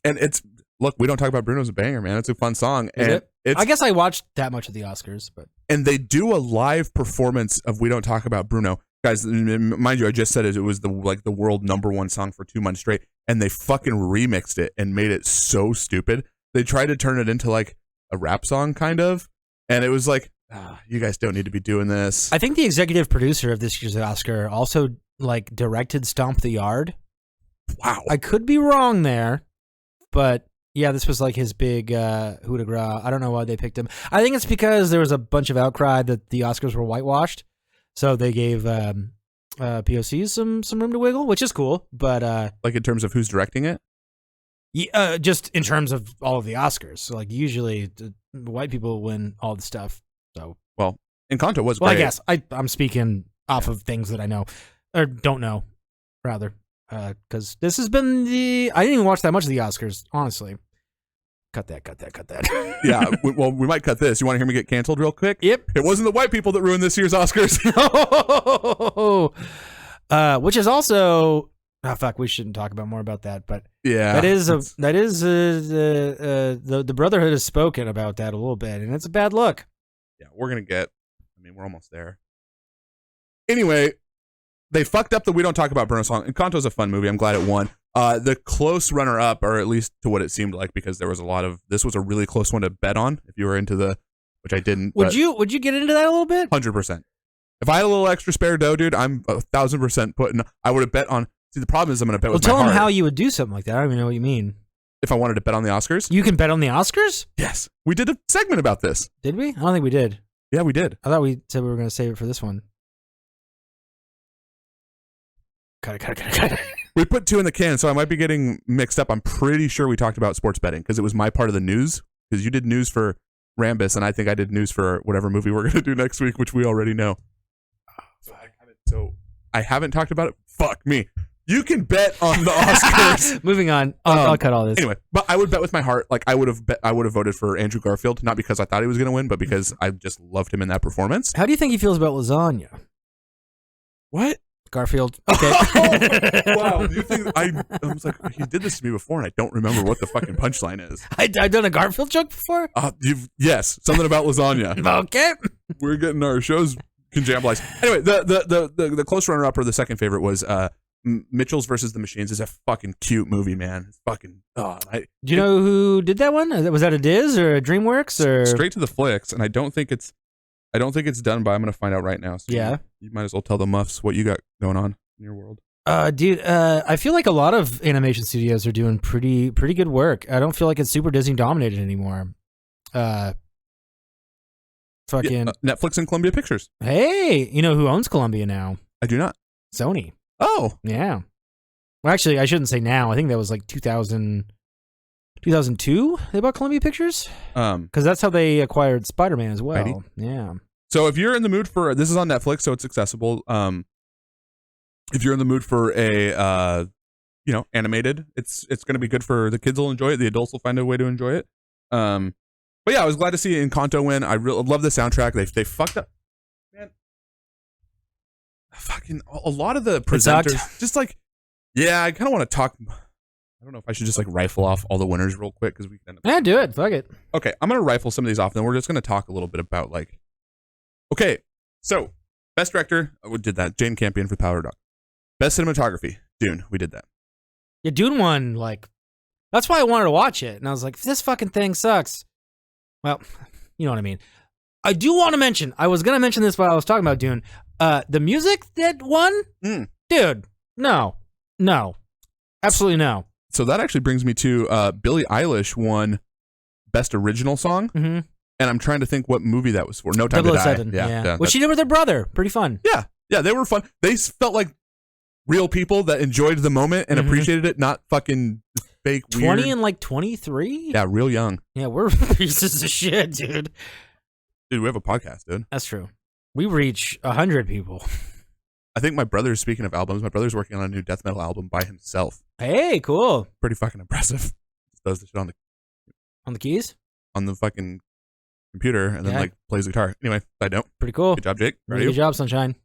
we don't talk about Bruno's a banger, man. It's a fun song. Is it? I guess I watched that much of the Oscars, but and they do a live performance of "We Don't Talk About Bruno." Guys, mind you, I just said it was the world #1 song for 2 months straight, and they fucking remixed it and made it so stupid. They tried to turn it into like a rap song, kind of, and it was like, you guys don't need to be doing this. I think the executive producer of this year's Oscar also like directed "Stomp the Yard." Wow, I could be wrong there, but yeah, this was like his big coup de grace. I don't know why they picked him. I think it's because there was a bunch of outcry that the Oscars were whitewashed. So they gave POCs some room to wiggle, which is cool. But like in terms of who's directing it, just in terms of all of the Oscars. So like usually the white people win all the stuff. So Encanto was great. I guess I'm speaking off of things that I know or don't know, rather, because this has been I didn't even watch that much of the Oscars, honestly. Cut that. Yeah, we might cut this. You want to hear me get canceled real quick? Yep. It wasn't the white people that ruined this year's Oscars. Which is also, oh fuck, we shouldn't talk about more about that. But yeah, the Brotherhood has spoken about that a little bit, and it's a bad look. Yeah, we're almost there. Anyway, they fucked up the We Don't Talk About Bruno song. Encanto's a fun movie. I'm glad it won. The close runner-up, or at least to what it seemed like, because there was this was a really close one to bet on if you were into which I didn't. Would you get into that a little bit? 100%. If I had a little extra spare dough, dude, I'm 1,000% I would have bet on. See, the problem is I'm going to bet with my heart. Well, tell them how you would do something like that. I don't even know what you mean. If I wanted to bet on the Oscars? You can bet on the Oscars? Yes. We did a segment about this. Did we? I don't think we did. Yeah, we did. I thought we said we were going to save it for this one. Cut it. We put 2 in the can, so I might be getting mixed up. I'm pretty sure we talked about sports betting because it was my part of the news. Because you did news for Rambus, and I think I did news for whatever movie we're going to do next week, which we already know. So I haven't talked about it. Fuck me. You can bet on the Oscars. Moving on. I'll cut all this. Anyway, but I would bet with my heart. Like I would have voted for Andrew Garfield, not because I thought he was going to win, but because I just loved him in that performance. How do you think he feels about lasagna? What? Garfield. Okay. Wow. Do you think I was like, he did this to me before, and I don't remember what the fucking punchline is. I've done a Garfield joke before? Yes, something about lasagna. Okay. We're getting our shows conjambalized. Anyway, the close runner-up or the second favorite was Mitchell's versus the Machines. Is a fucking cute movie, man. It's fucking. Do you know who did that one? Was that a Diz or a DreamWorks or straight to the flicks? And I don't think it's done, but I'm gonna find out right now. So yeah, you might as well tell the muffs what you got going on in your world. Dude, I feel like a lot of animation studios are doing pretty good work. I don't feel like it's super Disney dominated anymore. Netflix and Columbia Pictures. Hey, you know who owns Columbia now? I do not. Sony. Oh. Yeah. Well, actually, I shouldn't say now. I think that was like 2002 they bought Columbia Pictures. Because that's how they acquired Spider-Man as well. Heidi? Yeah. So if you're in the mood for, this is on Netflix, so it's accessible. If you're in the mood for a, animated, it's going to be good for the kids will enjoy it. The adults will find a way to enjoy it. But yeah, I was glad to see Encanto win. I really love the soundtrack. They fucked up, man. Fucking a lot of the presenters, just like, yeah, I kind of want to talk. I don't know if I should just like rifle off all the winners real quick because we can. Yeah, do it. Fuck it. Okay, I'm gonna rifle some of these off, and then we're just gonna talk a little bit about like. Okay, so best director, we did that. Jane Campion for Power Dog. Best cinematography, Dune. We did that. Yeah, Dune won. Like, that's why I wanted to watch it, and I was like, this fucking thing sucks. Well, you know what I mean. I do want to mention. I was gonna mention this while I was talking about Dune. The music that won, dude. No, absolutely no. So that actually brings me to Billie Eilish won Best Original Song, and I'm trying to think what movie that was for. No Time to Die. Yeah. What she did with her brother, pretty fun. Yeah, they were fun. They felt like real people that enjoyed the moment and appreciated it, not fucking fake 20 weird. and like 23? Yeah, real young. Yeah, we're pieces of shit, dude. Dude, we have a podcast, dude. That's true. We reach 100 people. I think my brother's, speaking of albums, my brother's working on a new death metal album by himself. Hey, cool. Pretty fucking impressive. Does the shit on the keys? On the fucking computer and then like plays the guitar. Anyway, side note. Pretty cool. Good job, Jake. Good job, Sunshine.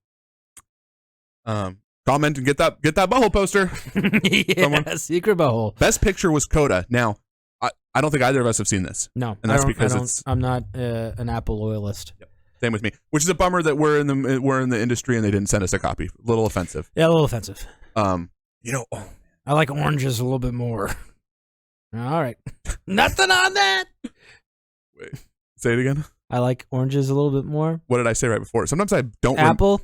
Comment and get that butthole poster. Yeah, secret butthole. Best picture was Coda. Now, I don't think either of us have seen this. No, and that's because I'm not an Apple loyalist. Yep. Same with me, which is a bummer that we're in the industry and they didn't send us a copy. A little offensive. Yeah, a little offensive. I like oranges a little bit more. All right, nothing on that. Wait, say it again. I like oranges a little bit more. What did I say right before? Sometimes I don't. Apple.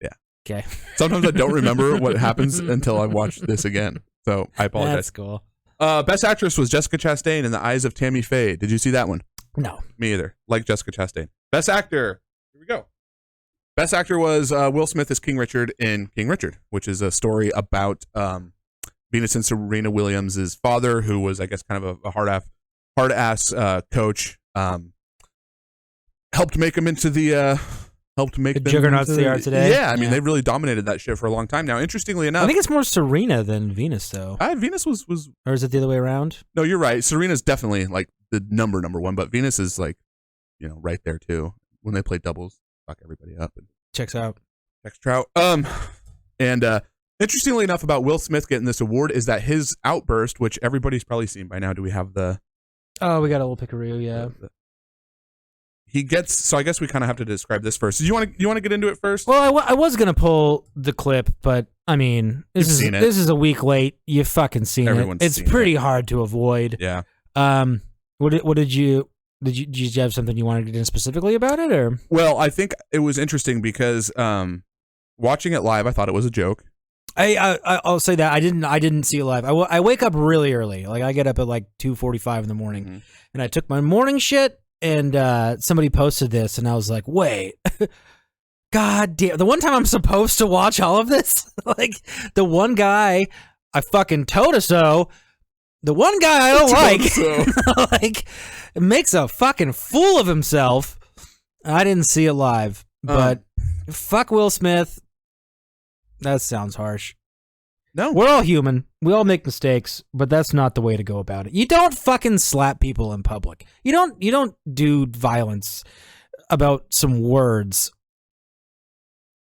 Yeah. Okay. Sometimes I don't remember what happens until I watch this again. So I apologize. That's cool. Best actress was Jessica Chastain in The Eyes of Tammy Faye. Did you see that one? No. Me either. Like Jessica Chastain. Best actor. Here we go. Best actor was Will Smith as King Richard in King Richard, which is a story about Venus and Serena Williams' father, who was, I guess, kind of a hard ass coach. Helped make him into the helped make The them juggernauts into- they are today. Yeah, I mean, they really dominated that shit for a long time now. Interestingly enough, I think it's more Serena than Venus, though. Venus was Or is it the other way around? no, you're right. Serena's definitely like the number one, but Venus is like, right there too. When they play doubles, fuck everybody up and Checks out. Tex Trout. And interestingly enough, about Will Smith getting this award is that his outburst, which everybody's probably seen by now. Do we have the? Oh, we got a little pickaroo, yeah. He gets. So I guess we kind of have to describe this first. Do you want to get into it first? Well, I was gonna pull the clip, but I mean, this is a week late. You fucking seen Everyone's it. It's seen pretty hard to avoid. Yeah. What did you did you have something you wanted to get in specifically about it, or? Well, I think it was interesting because watching it live, I thought it was a joke. I'll say that I didn't see it live. I wake up really early. Like I get up at like 2:45 in the morning, and I took my morning shit. And somebody posted this, and I was like, "Wait, god damn!" The one time I'm supposed to watch all of this, like the one guy I fucking Totoso, the one guy I don't like makes a fucking fool of himself. I didn't see it live, but fuck Will Smith. That sounds harsh. No, we're all human. We all make mistakes, but that's not the way to go about it. You don't fucking slap people in public. You don't do violence about some words.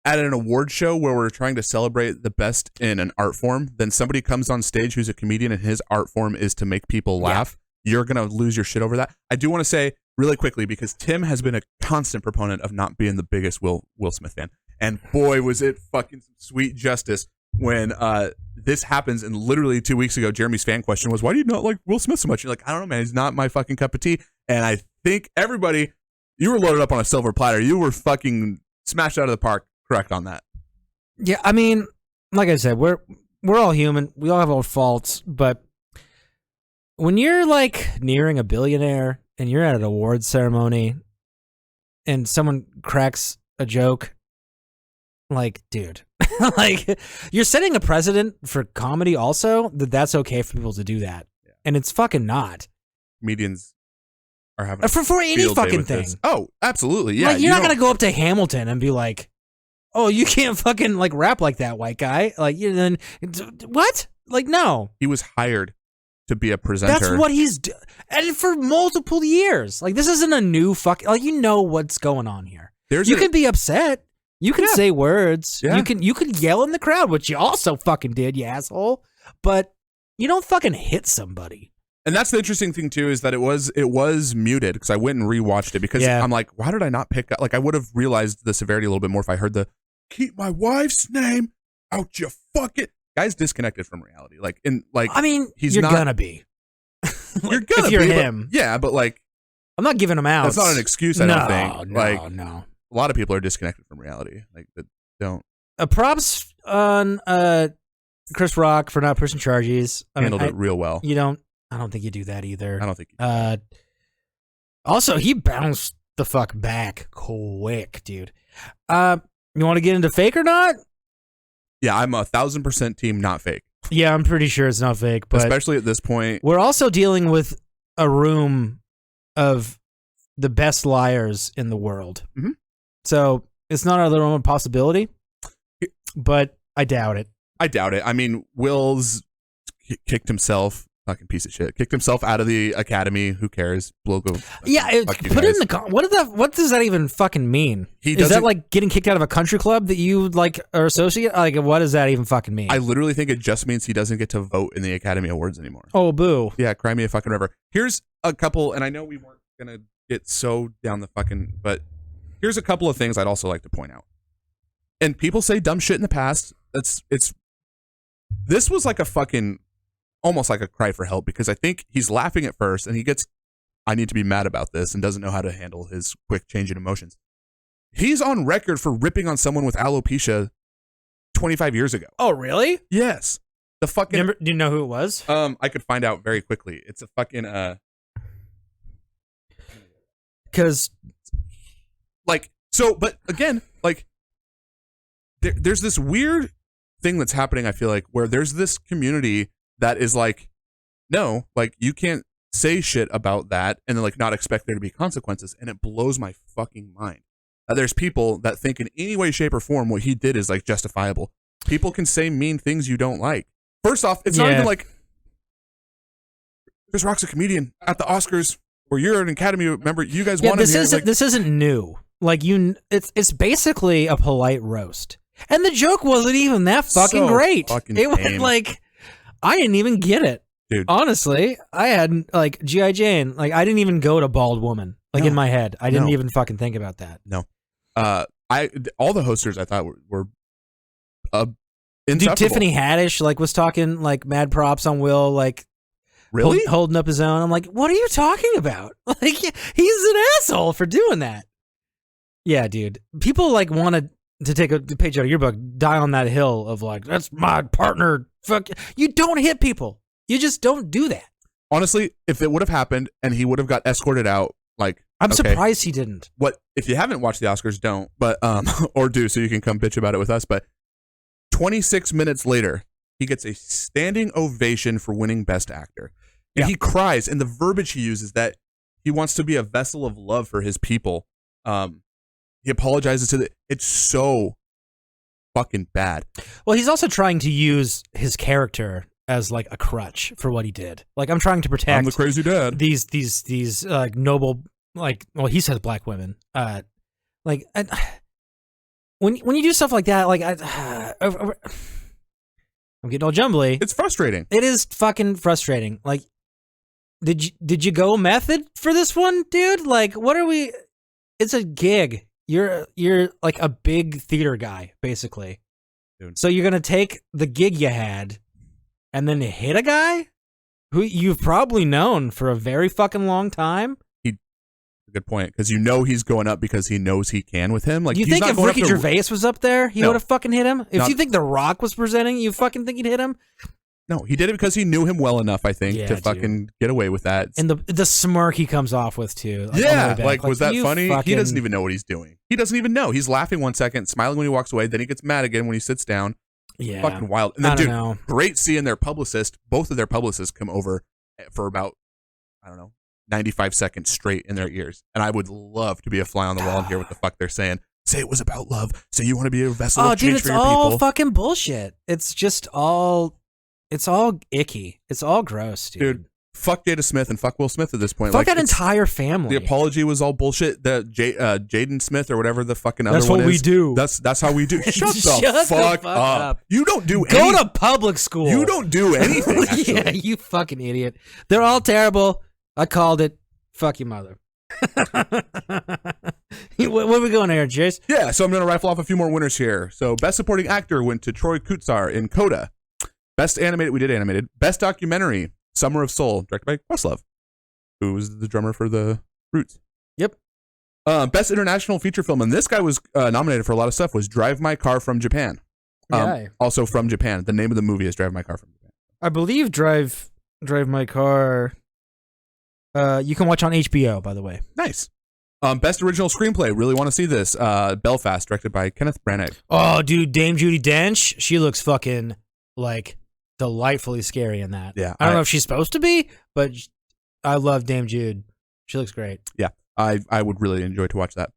At an award show where we're trying to celebrate the best in an art form, then somebody comes on stage who's a comedian and his art form is to make people laugh. Yeah. You're going to lose your shit over that. I do want to say really quickly, because Tim has been a constant proponent of not being the biggest Will Smith fan. And boy, was it fucking sweet justice when this happens. And literally 2 weeks ago, Jeremy's fan question was, why do you not like Will Smith so much? You're like, I don't know, man. He's not my fucking cup of tea. And I think everybody, you were loaded up on a silver platter. You were fucking smashed out of the park. Correct on that. Yeah, I mean, like I said, we're all human. We all have our faults. But when you're like nearing a billionaire and you're at an awards ceremony and someone cracks a joke, like, dude, like you're setting a precedent for comedy also that's okay for people to do that. Yeah. And it's fucking not. Comedians are having for any fucking thing. This. Oh, absolutely. Yeah. Like, you're not going to go up to Hamilton and be like, oh, you can't fucking like rap like that, white guy. Like, then what? Like, no. He was hired to be a presenter. That's what he's doing. And for multiple years. Like, this isn't a new like, you know what's going on here. You can be upset. You can say words. Yeah. You can yell in the crowd, which you also fucking did, you asshole. But you don't fucking hit somebody. And that's the interesting thing too, is that it was muted, because I went and rewatched it, because I'm like, why did I not pick up? Like, I would have realized the severity a little bit more if I heard the "keep my wife's name out your fucking." Guy's disconnected from reality. Like, I mean, you're gonna be. You're gonna if you're be, him. But like, I'm not giving him out. That's not an excuse. I don't think. No. A lot of people are disconnected from reality. Like, that don't. Props on Chris Rock for not pushing charges. Handled it real well. I don't think you do that either. I don't think you do. Also, he bounced the fuck back quick, dude. You want to get into fake or not? Yeah, I'm 1,000% team not fake. Yeah, I'm pretty sure it's not fake. But especially at this point. We're also dealing with a room of the best liars in the world. Mm-hmm. So it's not out of the realm of possibility, but I doubt it. I mean, Will's kicked himself. Fucking piece of shit. Kicked himself out of the academy. Who cares? Yeah, put it in the. What does that even fucking mean? Is that like getting kicked out of a country club that you like are associate? Like, what does that even fucking mean? I literally think it just means he doesn't get to vote in the Academy Awards anymore. Oh, boo. Yeah, cry me a fucking river. Here's a couple, and I know we weren't gonna get so down the fucking, but here's a couple of things I'd also like to point out. And people say dumb shit in the past. This was like a fucking. Almost like a cry for help, because I think he's laughing at first and he gets, I need to be mad about this, and doesn't know how to handle his quick change in emotions. He's on record for ripping on someone with alopecia 25 years ago. Oh, really? Yes. The fucking. Do you know who it was? I could find out very quickly. It's a fucking because like, so, but again, like there's this weird thing that's happening, I feel like, where there's this community that is like, no, like, you can't say shit about that and then like not expect there to be consequences, and it blows my fucking mind. there's people that think in any way, shape, or form what he did is like justifiable. People can say mean things you don't like. First off, it's not even like Chris Rock's a comedian at the Oscars, or you're an Academy member. You guys want him here. This isn't new. Like it's basically a polite roast, and the joke wasn't even that fucking great. It was like I didn't even get it, dude. Honestly, I hadn't like G.I. Jane. Like I didn't even go to bald woman. Like in my head, I didn't even fucking think about that. No, all the hosters I thought were Dude, Tiffany Haddish like was talking like mad props on Will, like really holding up his own. I'm like, what are you talking about? Like he's an asshole for doing that. Yeah, dude. People like wanted to take a page out of your book, die on that hill of like, that's my partner. Fuck you. Don't hit people. You just don't do that. Honestly, if it would have happened and he would have got escorted out, like I'm surprised he didn't. What if you haven't watched the Oscars? Don't, but or do so you can come bitch about it with us. But 26 minutes later, he gets a standing ovation for winning Best Actor. And he cries, and the verbiage he uses that he wants to be a vessel of love for his people. He apologizes to it's so fucking bad. Well, he's also trying to use his character as like a crutch for what he did. Like I'm trying to protect I'm the crazy dad. These noble, like, well, he says black women. When you do stuff like that, like I'm getting all jumbly. It's frustrating. It is fucking frustrating. Like, did you go method for this one, dude? Like, what are we? It's a gig. You're like a big theater guy, basically. Dude. So you're gonna take the gig you had, and then hit a guy who you've probably known for a very fucking long time. Good point, because you know he's going up because he knows he can with him. Like, you think if Ricky Gervais was up there, he would have fucking hit him? If you think The Rock was presenting, you fucking think he'd hit him? No, he did it because he knew him well enough, I think, to fucking get away with that. And the smirk he comes off with, too. Like was that funny? He doesn't even know what he's doing. He doesn't even know. He's laughing 1 second, smiling when he walks away, then he gets mad again when he sits down. Yeah. Fucking wild. And then, dude, great seeing their publicist, both of their publicists come over for about, I don't know, 95 seconds straight in their ears. And I would love to be a fly on the wall and hear what the fuck they're saying. Say it was about love. Say you want to be a vessel of change for your people. Oh, dude, it's all fucking bullshit. It's just all... It's all icky. It's all gross, dude. Dude, fuck Jada Smith and fuck Will Smith at this point. Fuck that entire family. The apology was all bullshit. The Jaden Smith or whatever the fucking other one is. That's what we do. That's how we do. Shut the fuck up. You don't do anything. Go to public school. You don't do anything, actually. Yeah, you fucking idiot. They're all terrible. I called it. Fuck your mother. Where are we going here, Jace? Yeah, so I'm going to rifle off a few more winners here. So Best Supporting Actor went to Troy Kutsar in Coda. Best Animated, we did Animated. Best Documentary, Summer of Soul, directed by Questlove, who was the drummer for the Roots. Yep. Best International Feature Film, and this guy was nominated for a lot of stuff, was Drive My Car from Japan. Also from Japan. The name of the movie is Drive My Car from Japan. I believe Drive My Car... you can watch on HBO, by the way. Nice. Best Original Screenplay. Really want to see this. Belfast, directed by Kenneth Branagh. Oh, dude, Dame Judi Dench. She looks fucking, like, delightfully scary in that. Yeah. I don't know if she's supposed to be, but I love Dame Jude. She looks great. Yeah. I would really enjoy to watch that.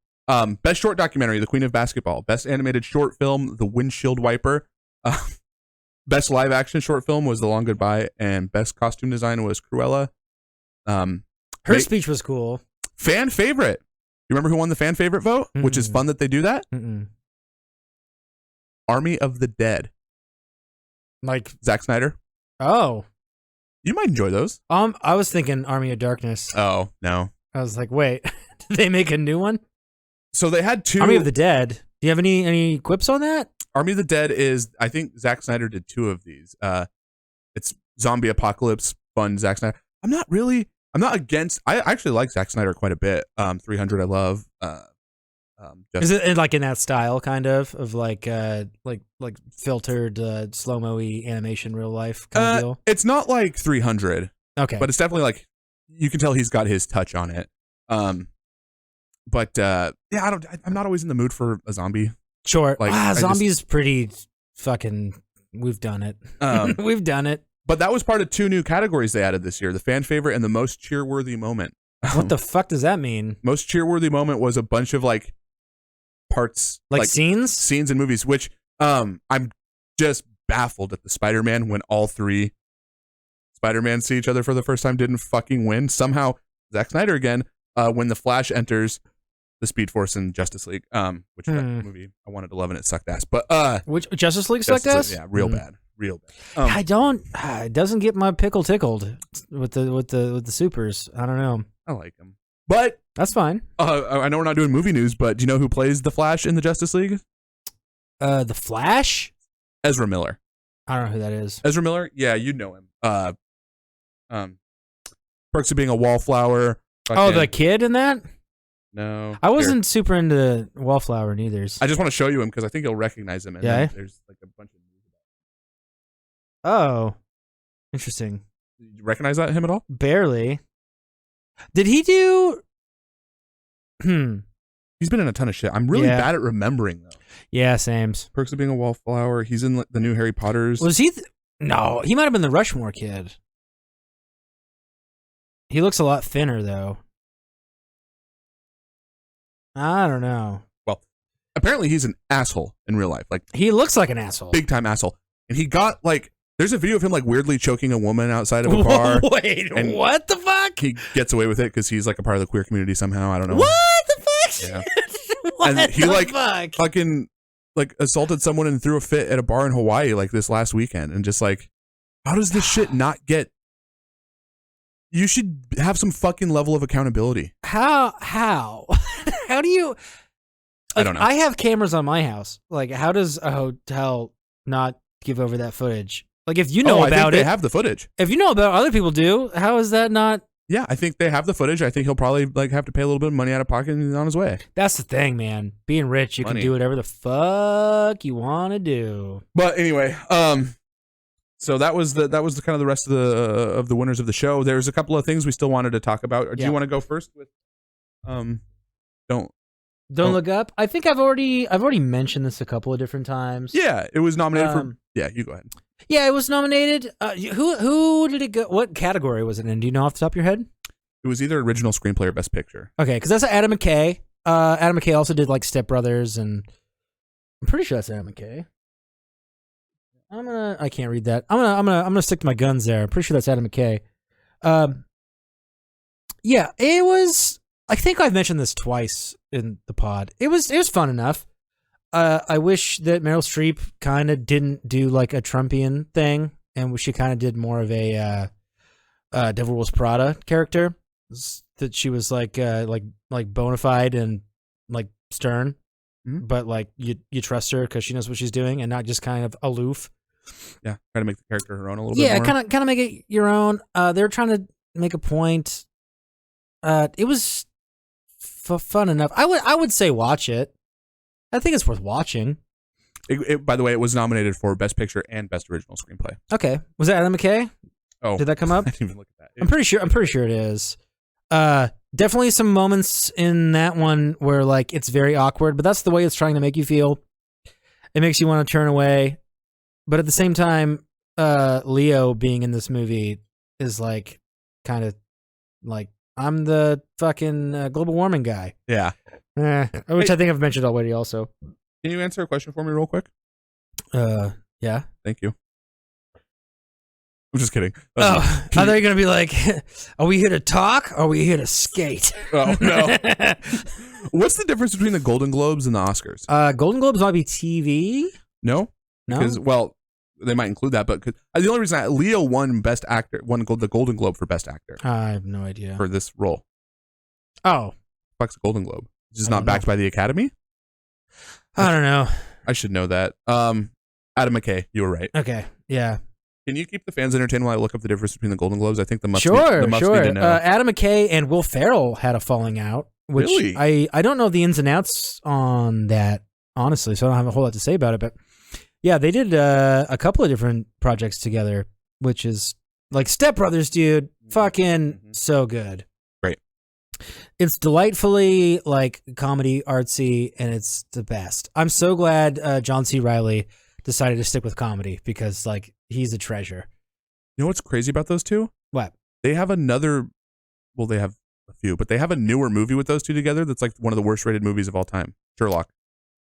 Best Short Documentary, The Queen of Basketball. Best Animated Short Film, The Windshield Wiper. Best Live Action Short Film was The Long Goodbye, and Best Costume Design was Cruella. Her speech was cool. Fan favorite. You remember who won the fan favorite vote? Mm-mm. Which is fun that they do that. Mm-mm. Army of the Dead. Like Zack Snyder. Oh, you might enjoy those. I was thinking Army of Darkness. Oh no. I was like, wait, did they make a new one? So they had two. Army of the Dead. Do you have any quips on that? Army of the Dead is, I think Zack Snyder did two of these. It's zombie apocalypse fun. Zack Snyder. I'm not against. I actually like Zack Snyder quite a bit. 300, I love. Is it like in that style, kind of like filtered slow-mo-y animation, real life kind of deal? It's not like 300. Okay, but it's definitely like you can tell he's got his touch on it. But yeah, I'm not always in the mood for a zombie. Sure, like zombies pretty fucking. We've done it. We've done it. But that was part of two new categories they added this year: the fan favorite and the most cheer-worthy moment. What the fuck does that mean? Most cheer-worthy moment was a bunch of like parts, like scenes in movies. Which I'm just baffled at the Spider-Man when all three Spider-Man see each other for the first time didn't fucking win. Somehow Zack Snyder again, when the Flash enters the Speed Force in Justice League, which that movie I wanted to love and it sucked ass. But which Justice League sucked ass? Yeah, real bad. I don't. It doesn't get my pickle tickled with the supers. I don't know. I like him, but that's fine. I know we're not doing movie news, but do you know who plays the Flash in the Justice League? The Flash? Ezra Miller. I don't know who that is. Ezra Miller? Yeah, you know him. Perks of Being a Wallflower. Oh, the kid in that? No. I wasn't super into Wallflower neither. I just want to show you him because I think you'll recognize him. And then there's like a bunch of news about him. Oh. Interesting. Did you recognize him at all? Barely. Did he do... He's been in a ton of shit. I'm really bad at remembering, though. Yeah, sames. Perks of Being a Wallflower. He's in the new Harry Potters. Was he... No, he might have been the Rushmore kid. He looks a lot thinner, though. I don't know. Well, apparently he's an asshole in real life. Like he looks like an asshole. Big time asshole. And he got, like... There's a video of him, like, weirdly choking a woman outside of a bar. Wait, what the fuck? He gets away with it because he's, like, a part of the queer community somehow. I don't know. What the fuck? Yeah. What and he, the like, fuck? fucking, like, assaulted someone and threw a fit at a bar in Hawaii, like, this last weekend. And just, like, how does this shit not get... You should have some fucking level of accountability. How? How do you... I don't know. I have cameras on my house. Like, how does a hotel not give over that footage? Like, if you know about I think it... they have the footage. If you know about other people do, how is that not... Yeah, I think they have the footage. I think he'll probably, like, have to pay a little bit of money out of pocket and he's on his way. That's the thing, man. Being rich, you can do whatever the fuck you want to do. But anyway, so that was the kind of the rest of the winners of the show. There's a couple of things we still wanted to talk about. Do you want to go first with Don't Look Up? I think I've already mentioned this a couple of different times. Yeah, it was nominated for... Yeah, you go ahead. Yeah, it was nominated. Who did it go? What category was it in? Do you know off the top of your head? It was either original screenplay or best picture. Okay, because that's Adam McKay. Adam McKay also did like Step Brothers, and I'm pretty sure that's Adam McKay. I can't read that. I'm gonna stick to my guns there. I'm pretty sure that's Adam McKay. Yeah, it was. I think I've mentioned this twice in the pod. It was fun enough. I wish that Meryl Streep kind of didn't do like a Trumpian thing, and she kind of did more of a Devil Wears Prada character. That she was like bona fide and like stern, but like you trust her because she knows what she's doing, and not just kind of aloof. Yeah, try to make the character her own a little bit more. Yeah, kind of make it your own. They were trying to make a point. It was fun enough. I would say watch it. I think it's worth watching. By the way, it was nominated for Best Picture and Best Original Screenplay. Okay, was that Adam McKay? Oh, did that come up? I didn't even look at that. I'm pretty sure it is. Definitely some moments in that one where like it's very awkward, but that's the way it's trying to make you feel. It makes you want to turn away, but at the same time, Leo being in this movie is like kind of like I'm the fucking global warming guy. Yeah. Which I think I've mentioned already also. Can you answer a question for me real quick? Yeah. Thank you. I'm just kidding. I thought you were going to be like, are we here to talk or are we here to skate? Oh, no. What's the difference between the Golden Globes and the Oscars? Golden Globes might be TV. No? Because, well, they might include that, but the only reason Leo won Best Actor, won the Golden Globe for Best Actor. I have no idea. For this role. Oh. Fuck's a Golden Globe? It's just not backed by the Academy? I don't know. I should know that. Adam McKay, you were right. Okay, yeah. Can you keep the fans entertained while I look up the difference between the Golden Globes? I think the must need to know. Adam McKay and Will Ferrell had a falling out, which really? I don't know the ins and outs on that, honestly, so I don't have a whole lot to say about it, but yeah, they did a couple of different projects together, which is like Step Brothers, dude, fucking so good. Great. It's delightfully like comedy, artsy, and it's the best. I'm so glad John C. Reilly decided to stick with comedy because like he's a treasure. You know what's crazy about those two? What? They have they have a few, but they have a newer movie with those two together that's like one of the worst rated movies of all time, Sherlock.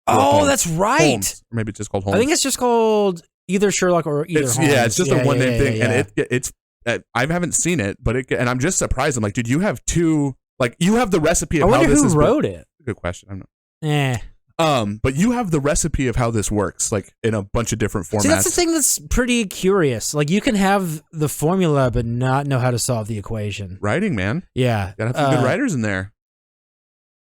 Oh, that's right. Holmes. Or maybe it's just called Holmes. I think it's just called either Sherlock or either Holmes. Yeah, it's just a one name thing, and it's. I haven't seen it, but and I'm just surprised. I'm like, dude, you have two. Like, you have the recipe of how this is. Who wrote it? Good question. I'm not. But you have the recipe of how this works, like in a bunch of different formats. See, that's the thing that's pretty curious. Like, you can have the formula, but not know how to solve the equation. Writing, man. Yeah, gotta have some good writers in there.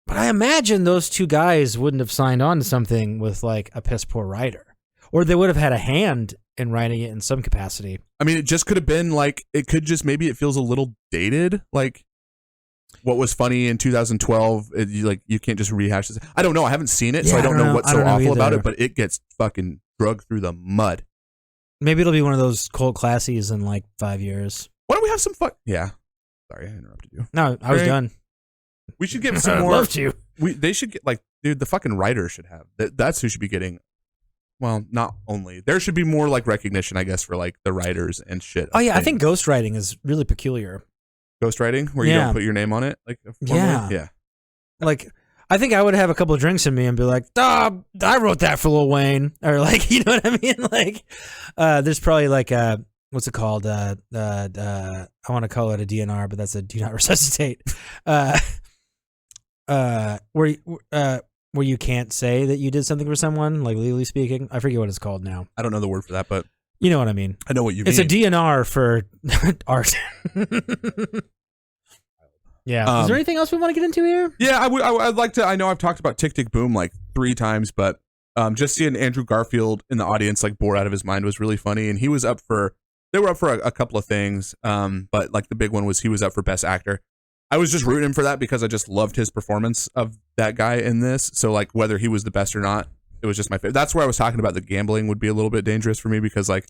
But I imagine those two guys wouldn't have signed on to something with like a piss poor writer, or they would have had a hand in writing it in some capacity. I mean, it just could have been like, it could just, maybe it feels a little dated. Like, what was funny in 2012, you can't just rehash this. I don't know. I haven't seen it, so I don't know what's so awful about it, but it gets fucking drugged through the mud. Maybe it'll be one of those cult classies in like 5 years. Why don't we have some fun? Yeah. Sorry, I interrupted you. No, I was done. We should get some more. I'd love to. They should get, like, dude, the fucking writer should have. That's who should be getting. Well, not only. There should be more, like, recognition, I guess, for, like, the writers and shit. Oh, yeah, I think ghostwriting is really peculiar. Ghostwriting? Where you don't put your name on it? Like, yeah. Like, I think I would have a couple of drinks in me and be like, I wrote that for Lil Wayne. Or, like, you know what I mean? Like, there's probably, like, what's it called? I want to call it a DNR, but that's a do not resuscitate. Where you can't say that you did something for someone, like legally speaking. I forget what it's called now. I don't know the word for that, but you know what I mean. I know what you mean. It's a DNR for art. Yeah. Is there anything else we want to get into here? Yeah, I'd like to. I know I've talked about Tick Tick Boom like 3 times, but just seeing Andrew Garfield in the audience like bored out of his mind was really funny, and he was up for. They were up for a couple of things, but like the big one was he was up for Best Actor. I was just rooting for that because I just loved his performance of that guy in this. So like whether he was the best or not, it was just my favorite. That's where I was talking about the gambling would be a little bit dangerous for me because like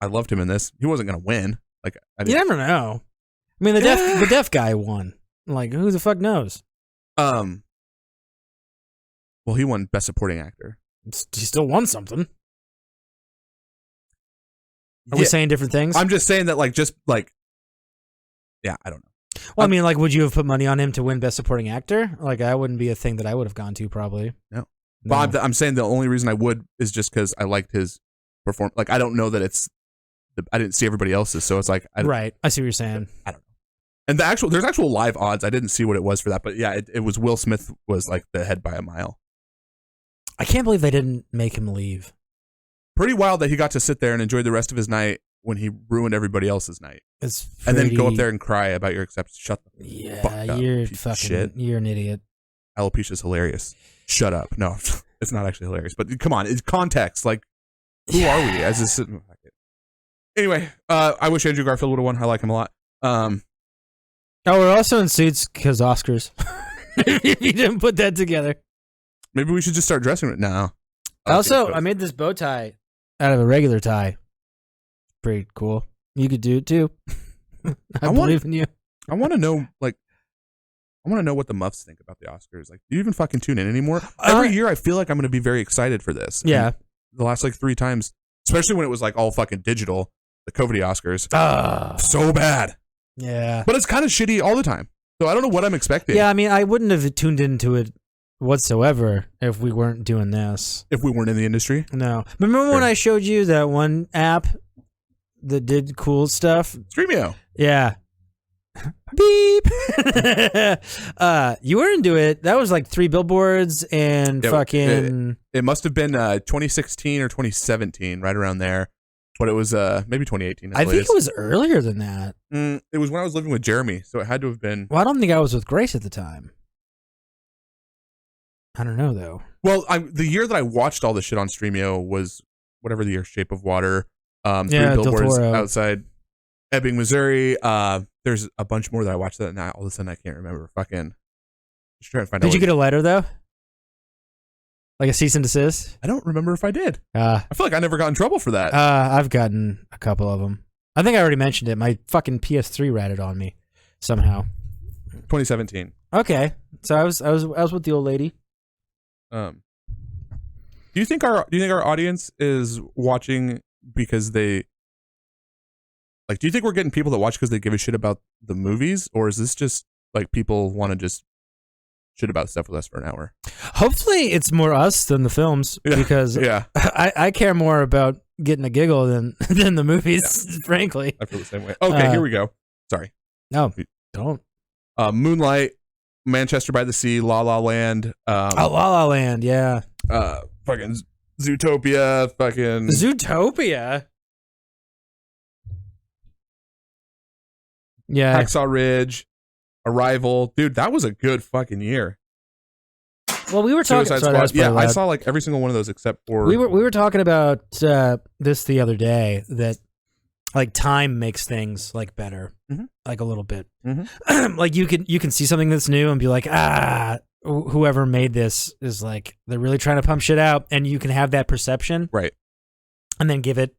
I loved him in this. He wasn't gonna win. Like you never know. I mean, the deaf guy won. Like who the fuck knows? Well, he won Best Supporting Actor. He still won something. Are we saying different things? I'm just saying that yeah, I don't know. Well, I mean, like, would you have put money on him to win Best Supporting Actor? Like, that wouldn't be a thing that I would have gone to, probably. No. Well, I'm saying the only reason I would is just because I liked his performance. Like, I don't know that I didn't see everybody else's, so it's like... Right, I see what you're saying. I don't know. And there's actual live odds. I didn't see what it was for that, but yeah, it was Will Smith was like the head by a mile. I can't believe they didn't make him leave. Pretty wild that he got to sit there and enjoy the rest of his night when he ruined everybody else's night. And then go up there and cry about your acceptance. Shut the fuck up. You're fucking shit. You're an idiot. Alopecia's hilarious. Shut up. No, it's not actually hilarious. But come on, it's context. Like, who are we? As this. Anyway, I wish Andrew Garfield would have won. I like him a lot. We're also in suits because Oscars. If you didn't put that together. Maybe we should just start dressing it now. Also, I made this bow tie out of a regular tie. Pretty cool. You could do it too. I believe in you. I want to know, what the muffs think about the Oscars. Like, do you even fucking tune in anymore? Every year, I feel like I'm going to be very excited for this. Yeah. And the last 3 times, especially when it was like all fucking digital, the COVID Oscars. So bad. Yeah. But it's kind of shitty all the time. So I don't know what I'm expecting. Yeah, I mean, I wouldn't have tuned into it whatsoever if we weren't doing this. If we weren't in the industry? No. Remember when I showed you that one app that did cool stuff? Streamio. Yeah. Beep. You were into it. That was like 3 billboards and fucking... It must have been 2016 or 2017, right around there. But it was maybe 2018. I think it was earlier than that. It was when I was living with Jeremy, so it had to have been... Well, I don't think I was with Grace at the time. I don't know, though. Well, the year that I watched all this shit on Streamio was whatever the year, Shape of Water, 3 billboards outside Ebbing, Missouri. There's a bunch more that I watched that, and all of a sudden I can't remember. Fucking... Just trying to find out. Did you get a letter, though? Like a cease and desist? I don't remember if I did. I feel like I never got in trouble for that. I've gotten a couple of them. I think I already mentioned it. My fucking PS3 ratted on me somehow. 2017. Okay, so I was with the old lady. Do you think our audience is watching because they like? Do you think we're getting people that watch because they give a shit about the movies, or is this just like people want to just shit about stuff with us for an hour. Hopefully it's more us than the films because I care more about getting a giggle than the movies, frankly. I feel the same way. Okay, here we go. Sorry. No, don't. Moonlight, Manchester by the Sea, La La Land. La La Land, yeah. Fucking Zootopia, fucking... Zootopia? Yeah. Hacksaw Ridge, Arrival. Dude, that was a good fucking year. Well, we were talking... Suicide Squad. Yeah, I saw like every single one of those except for... We were talking about this the other day, that like time makes things like better, like a little bit. Like you can see something that's new and be like, whoever made this is like, they're really trying to pump shit out, and you can have that perception. Right. And then give it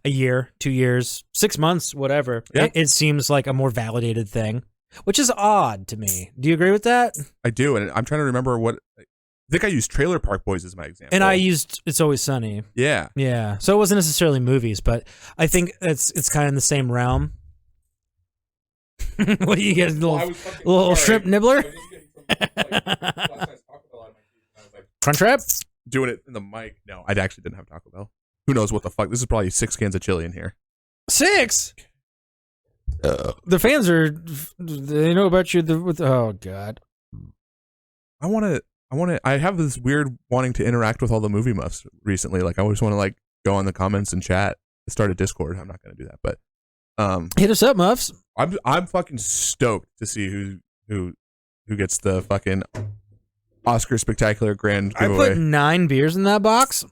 a year, 2 years, 6 months, whatever. Yeah. It seems like a more validated thing, which is odd to me. Do you agree with that? I do, and I'm trying to remember what... I think I used Trailer Park Boys as my example. And I used It's Always Sunny. Yeah. Yeah. So it wasn't necessarily movies, but I think it's kind of in the same realm. What do you get? A little shrimp nibbler? Crunchwrap? Doing it in the mic. No, I actually didn't have Taco Bell. Who knows what the fuck? This is probably 6 cans of chili in here. 6? The fans they know about you. Oh, God. I have this weird wanting to interact with all the movie muffs recently. Like, I always want to like go on the comments and chat. Start a Discord. I'm not going to do that, but hit us up, muffs. I'm fucking stoked to see who gets the fucking Oscar Spectacular Grand giveaway. I put 9 beers in that box.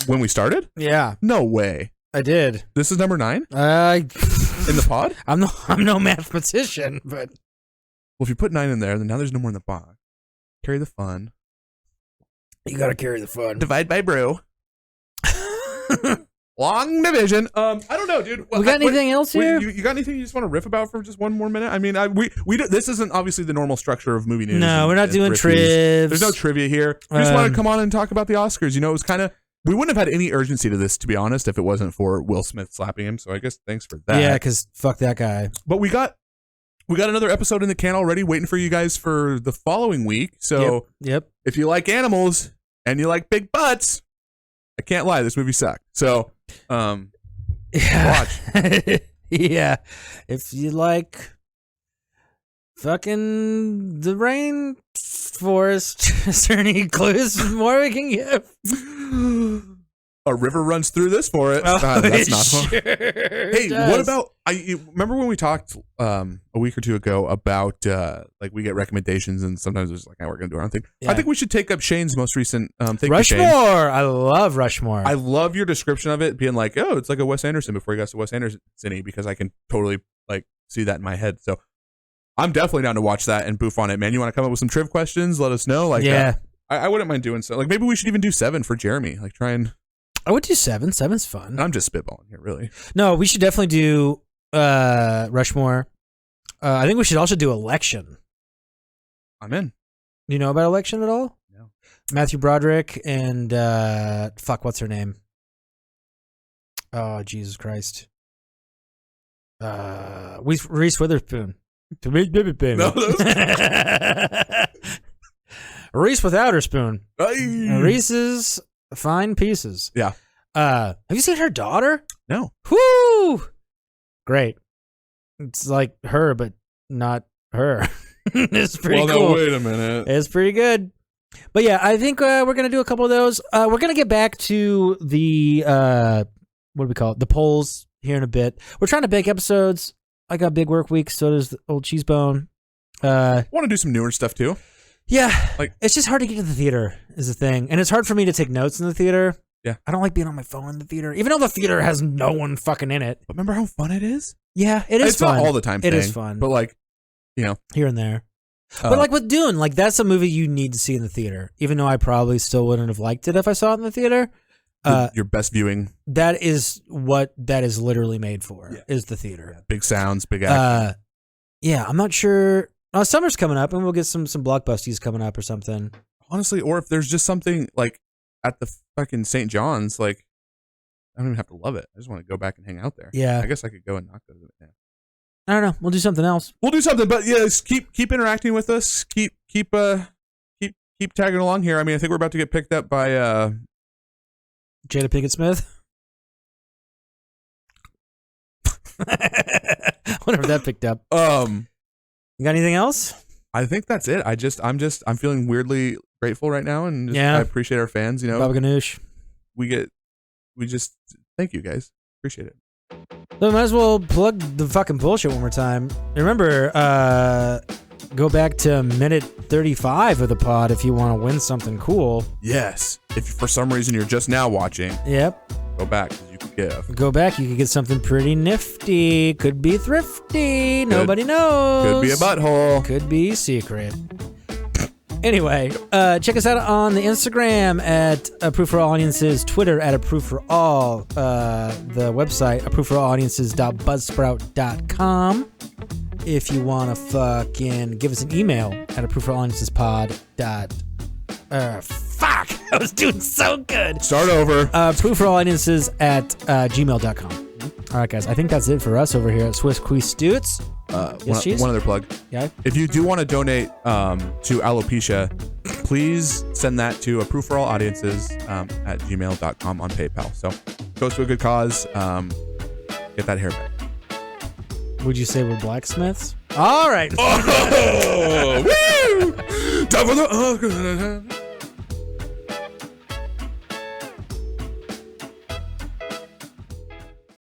When we started? Yeah. No way. I did. This is number 9? In the pod? I'm no mathematician, but... Well, if you put 9 in there, then now there's no more in the box. Carry the fun. You gotta carry the fun. Divide by brew. Long division. I don't know, dude. We got anything else here? You got anything you just want to riff about for just one more minute? I mean, we do, this isn't obviously the normal structure of movie news. No, we're not doing trivs. There's no trivia here. We just want to come on and talk about the Oscars. You know, it was kind of... We wouldn't have had any urgency to this, to be honest, if it wasn't for Will Smith slapping him. So I guess thanks for that. Yeah, because fuck that guy. But we got another episode in the can already, waiting for you guys for the following week. So yep. If you like animals and you like big butts, I can't lie, this movie sucked. So watch. Yeah. If you like fucking the rainforest, is there any clues more we can give? A river runs through this forest. That's not sure Hey, what about... you remember when we talked a week or two ago about like we get recommendations and sometimes it's like, we're going to do our own thing. Yeah. I think we should take up Shane's most recent thing. Rushmore. I love Rushmore. I love your description of it being like, oh, it's like a Wes Anderson before he got to Wes Anderson-y, because I can totally like see that in my head. So I'm definitely down to watch that and boof on it, man. You want to come up with some triv questions? Let us know. Like, yeah. I wouldn't mind doing so. Like, maybe we should even do 7 for Jeremy. Like, try and... I would do 7. 7's fun. I'm just spitballing here, really. No, we should definitely do Rushmore. I think we should also do Election. I'm in. Do you know about Election at all? No. Matthew Broderick and what's her name? Oh, Jesus Christ. Reese Witherspoon. No, Reese without her spoon. Hey. Reese's Fine Pieces. Yeah. Have you seen her daughter? No. Whoo! Great. It's like her, but not her. It's pretty cool. No, wait a minute. It's pretty good. But yeah, I think we're going to do a couple of those. We're going to get back to the, what do we call it? The polls here in a bit. We're trying to bake episodes. I got big work week, so does the old cheese bone. I want to do some newer stuff too. Yeah, like it's just hard to get to the theater is the thing, and it's hard for me to take notes in the theater. Yeah, I don't like being on my phone in the theater, even though the theater has no one fucking in it. But remember how fun it is? Yeah, it is. It's fun. Not all the time. It is fun, but like, you know, here and there. But like with Dune, like that's a movie you need to see in the theater, even though I probably still wouldn't have liked it if I saw it in the theater. Your best viewing. That is what that is literally made for. Yeah. Is the theater. Yeah, big sounds, big action. Yeah, I'm not sure. Summer's coming up, and we'll get some blockbusties coming up or something. Honestly, or if there's just something like at the fucking St. John's, like I don't even have to love it. I just want to go back and hang out there. Yeah, I guess I could go and not go to it. Yeah. I don't know. We'll do something else. We'll do something, but yeah, keep interacting with us. Keep tagging along here. I mean, I think we're about to get picked up by Jada Pinkett Smith. Whatever that picked up. You got anything else? I think that's it. I'm feeling weirdly grateful right now, and I appreciate our fans. You know, Baba Ganoush. We just thank you guys. Appreciate it. So we might as well plug the fucking bullshit one more time. Remember, go back to minute 35 of the pod if you want to win something cool. Yes. If for some reason you're just now watching. Yep. Go back. You could get. Go back. You could get something pretty nifty. Could be thrifty. Nobody knows. Could be a butthole. Could be secret. Anyway, check us out on the Instagram at Approved for All Audiences, Twitter at Approved for All, the website approvedforallaudiences.buzzsprout.com. If you want to fucking give us an email at approvedforallaudiences.pod. Fuck! I was doing so good. Start over. Approvedforallaudiences at gmail.com. All right, guys. I think that's it for us over here at Swiss Quiz Stutz. One other plug. Yeah. If you do want to donate to alopecia, please send that to approvedforallaudiences at gmail.com on PayPal. So goes to a good cause. Get that hair back. Would you say we're blacksmiths? All right. Oh, woo! Time for the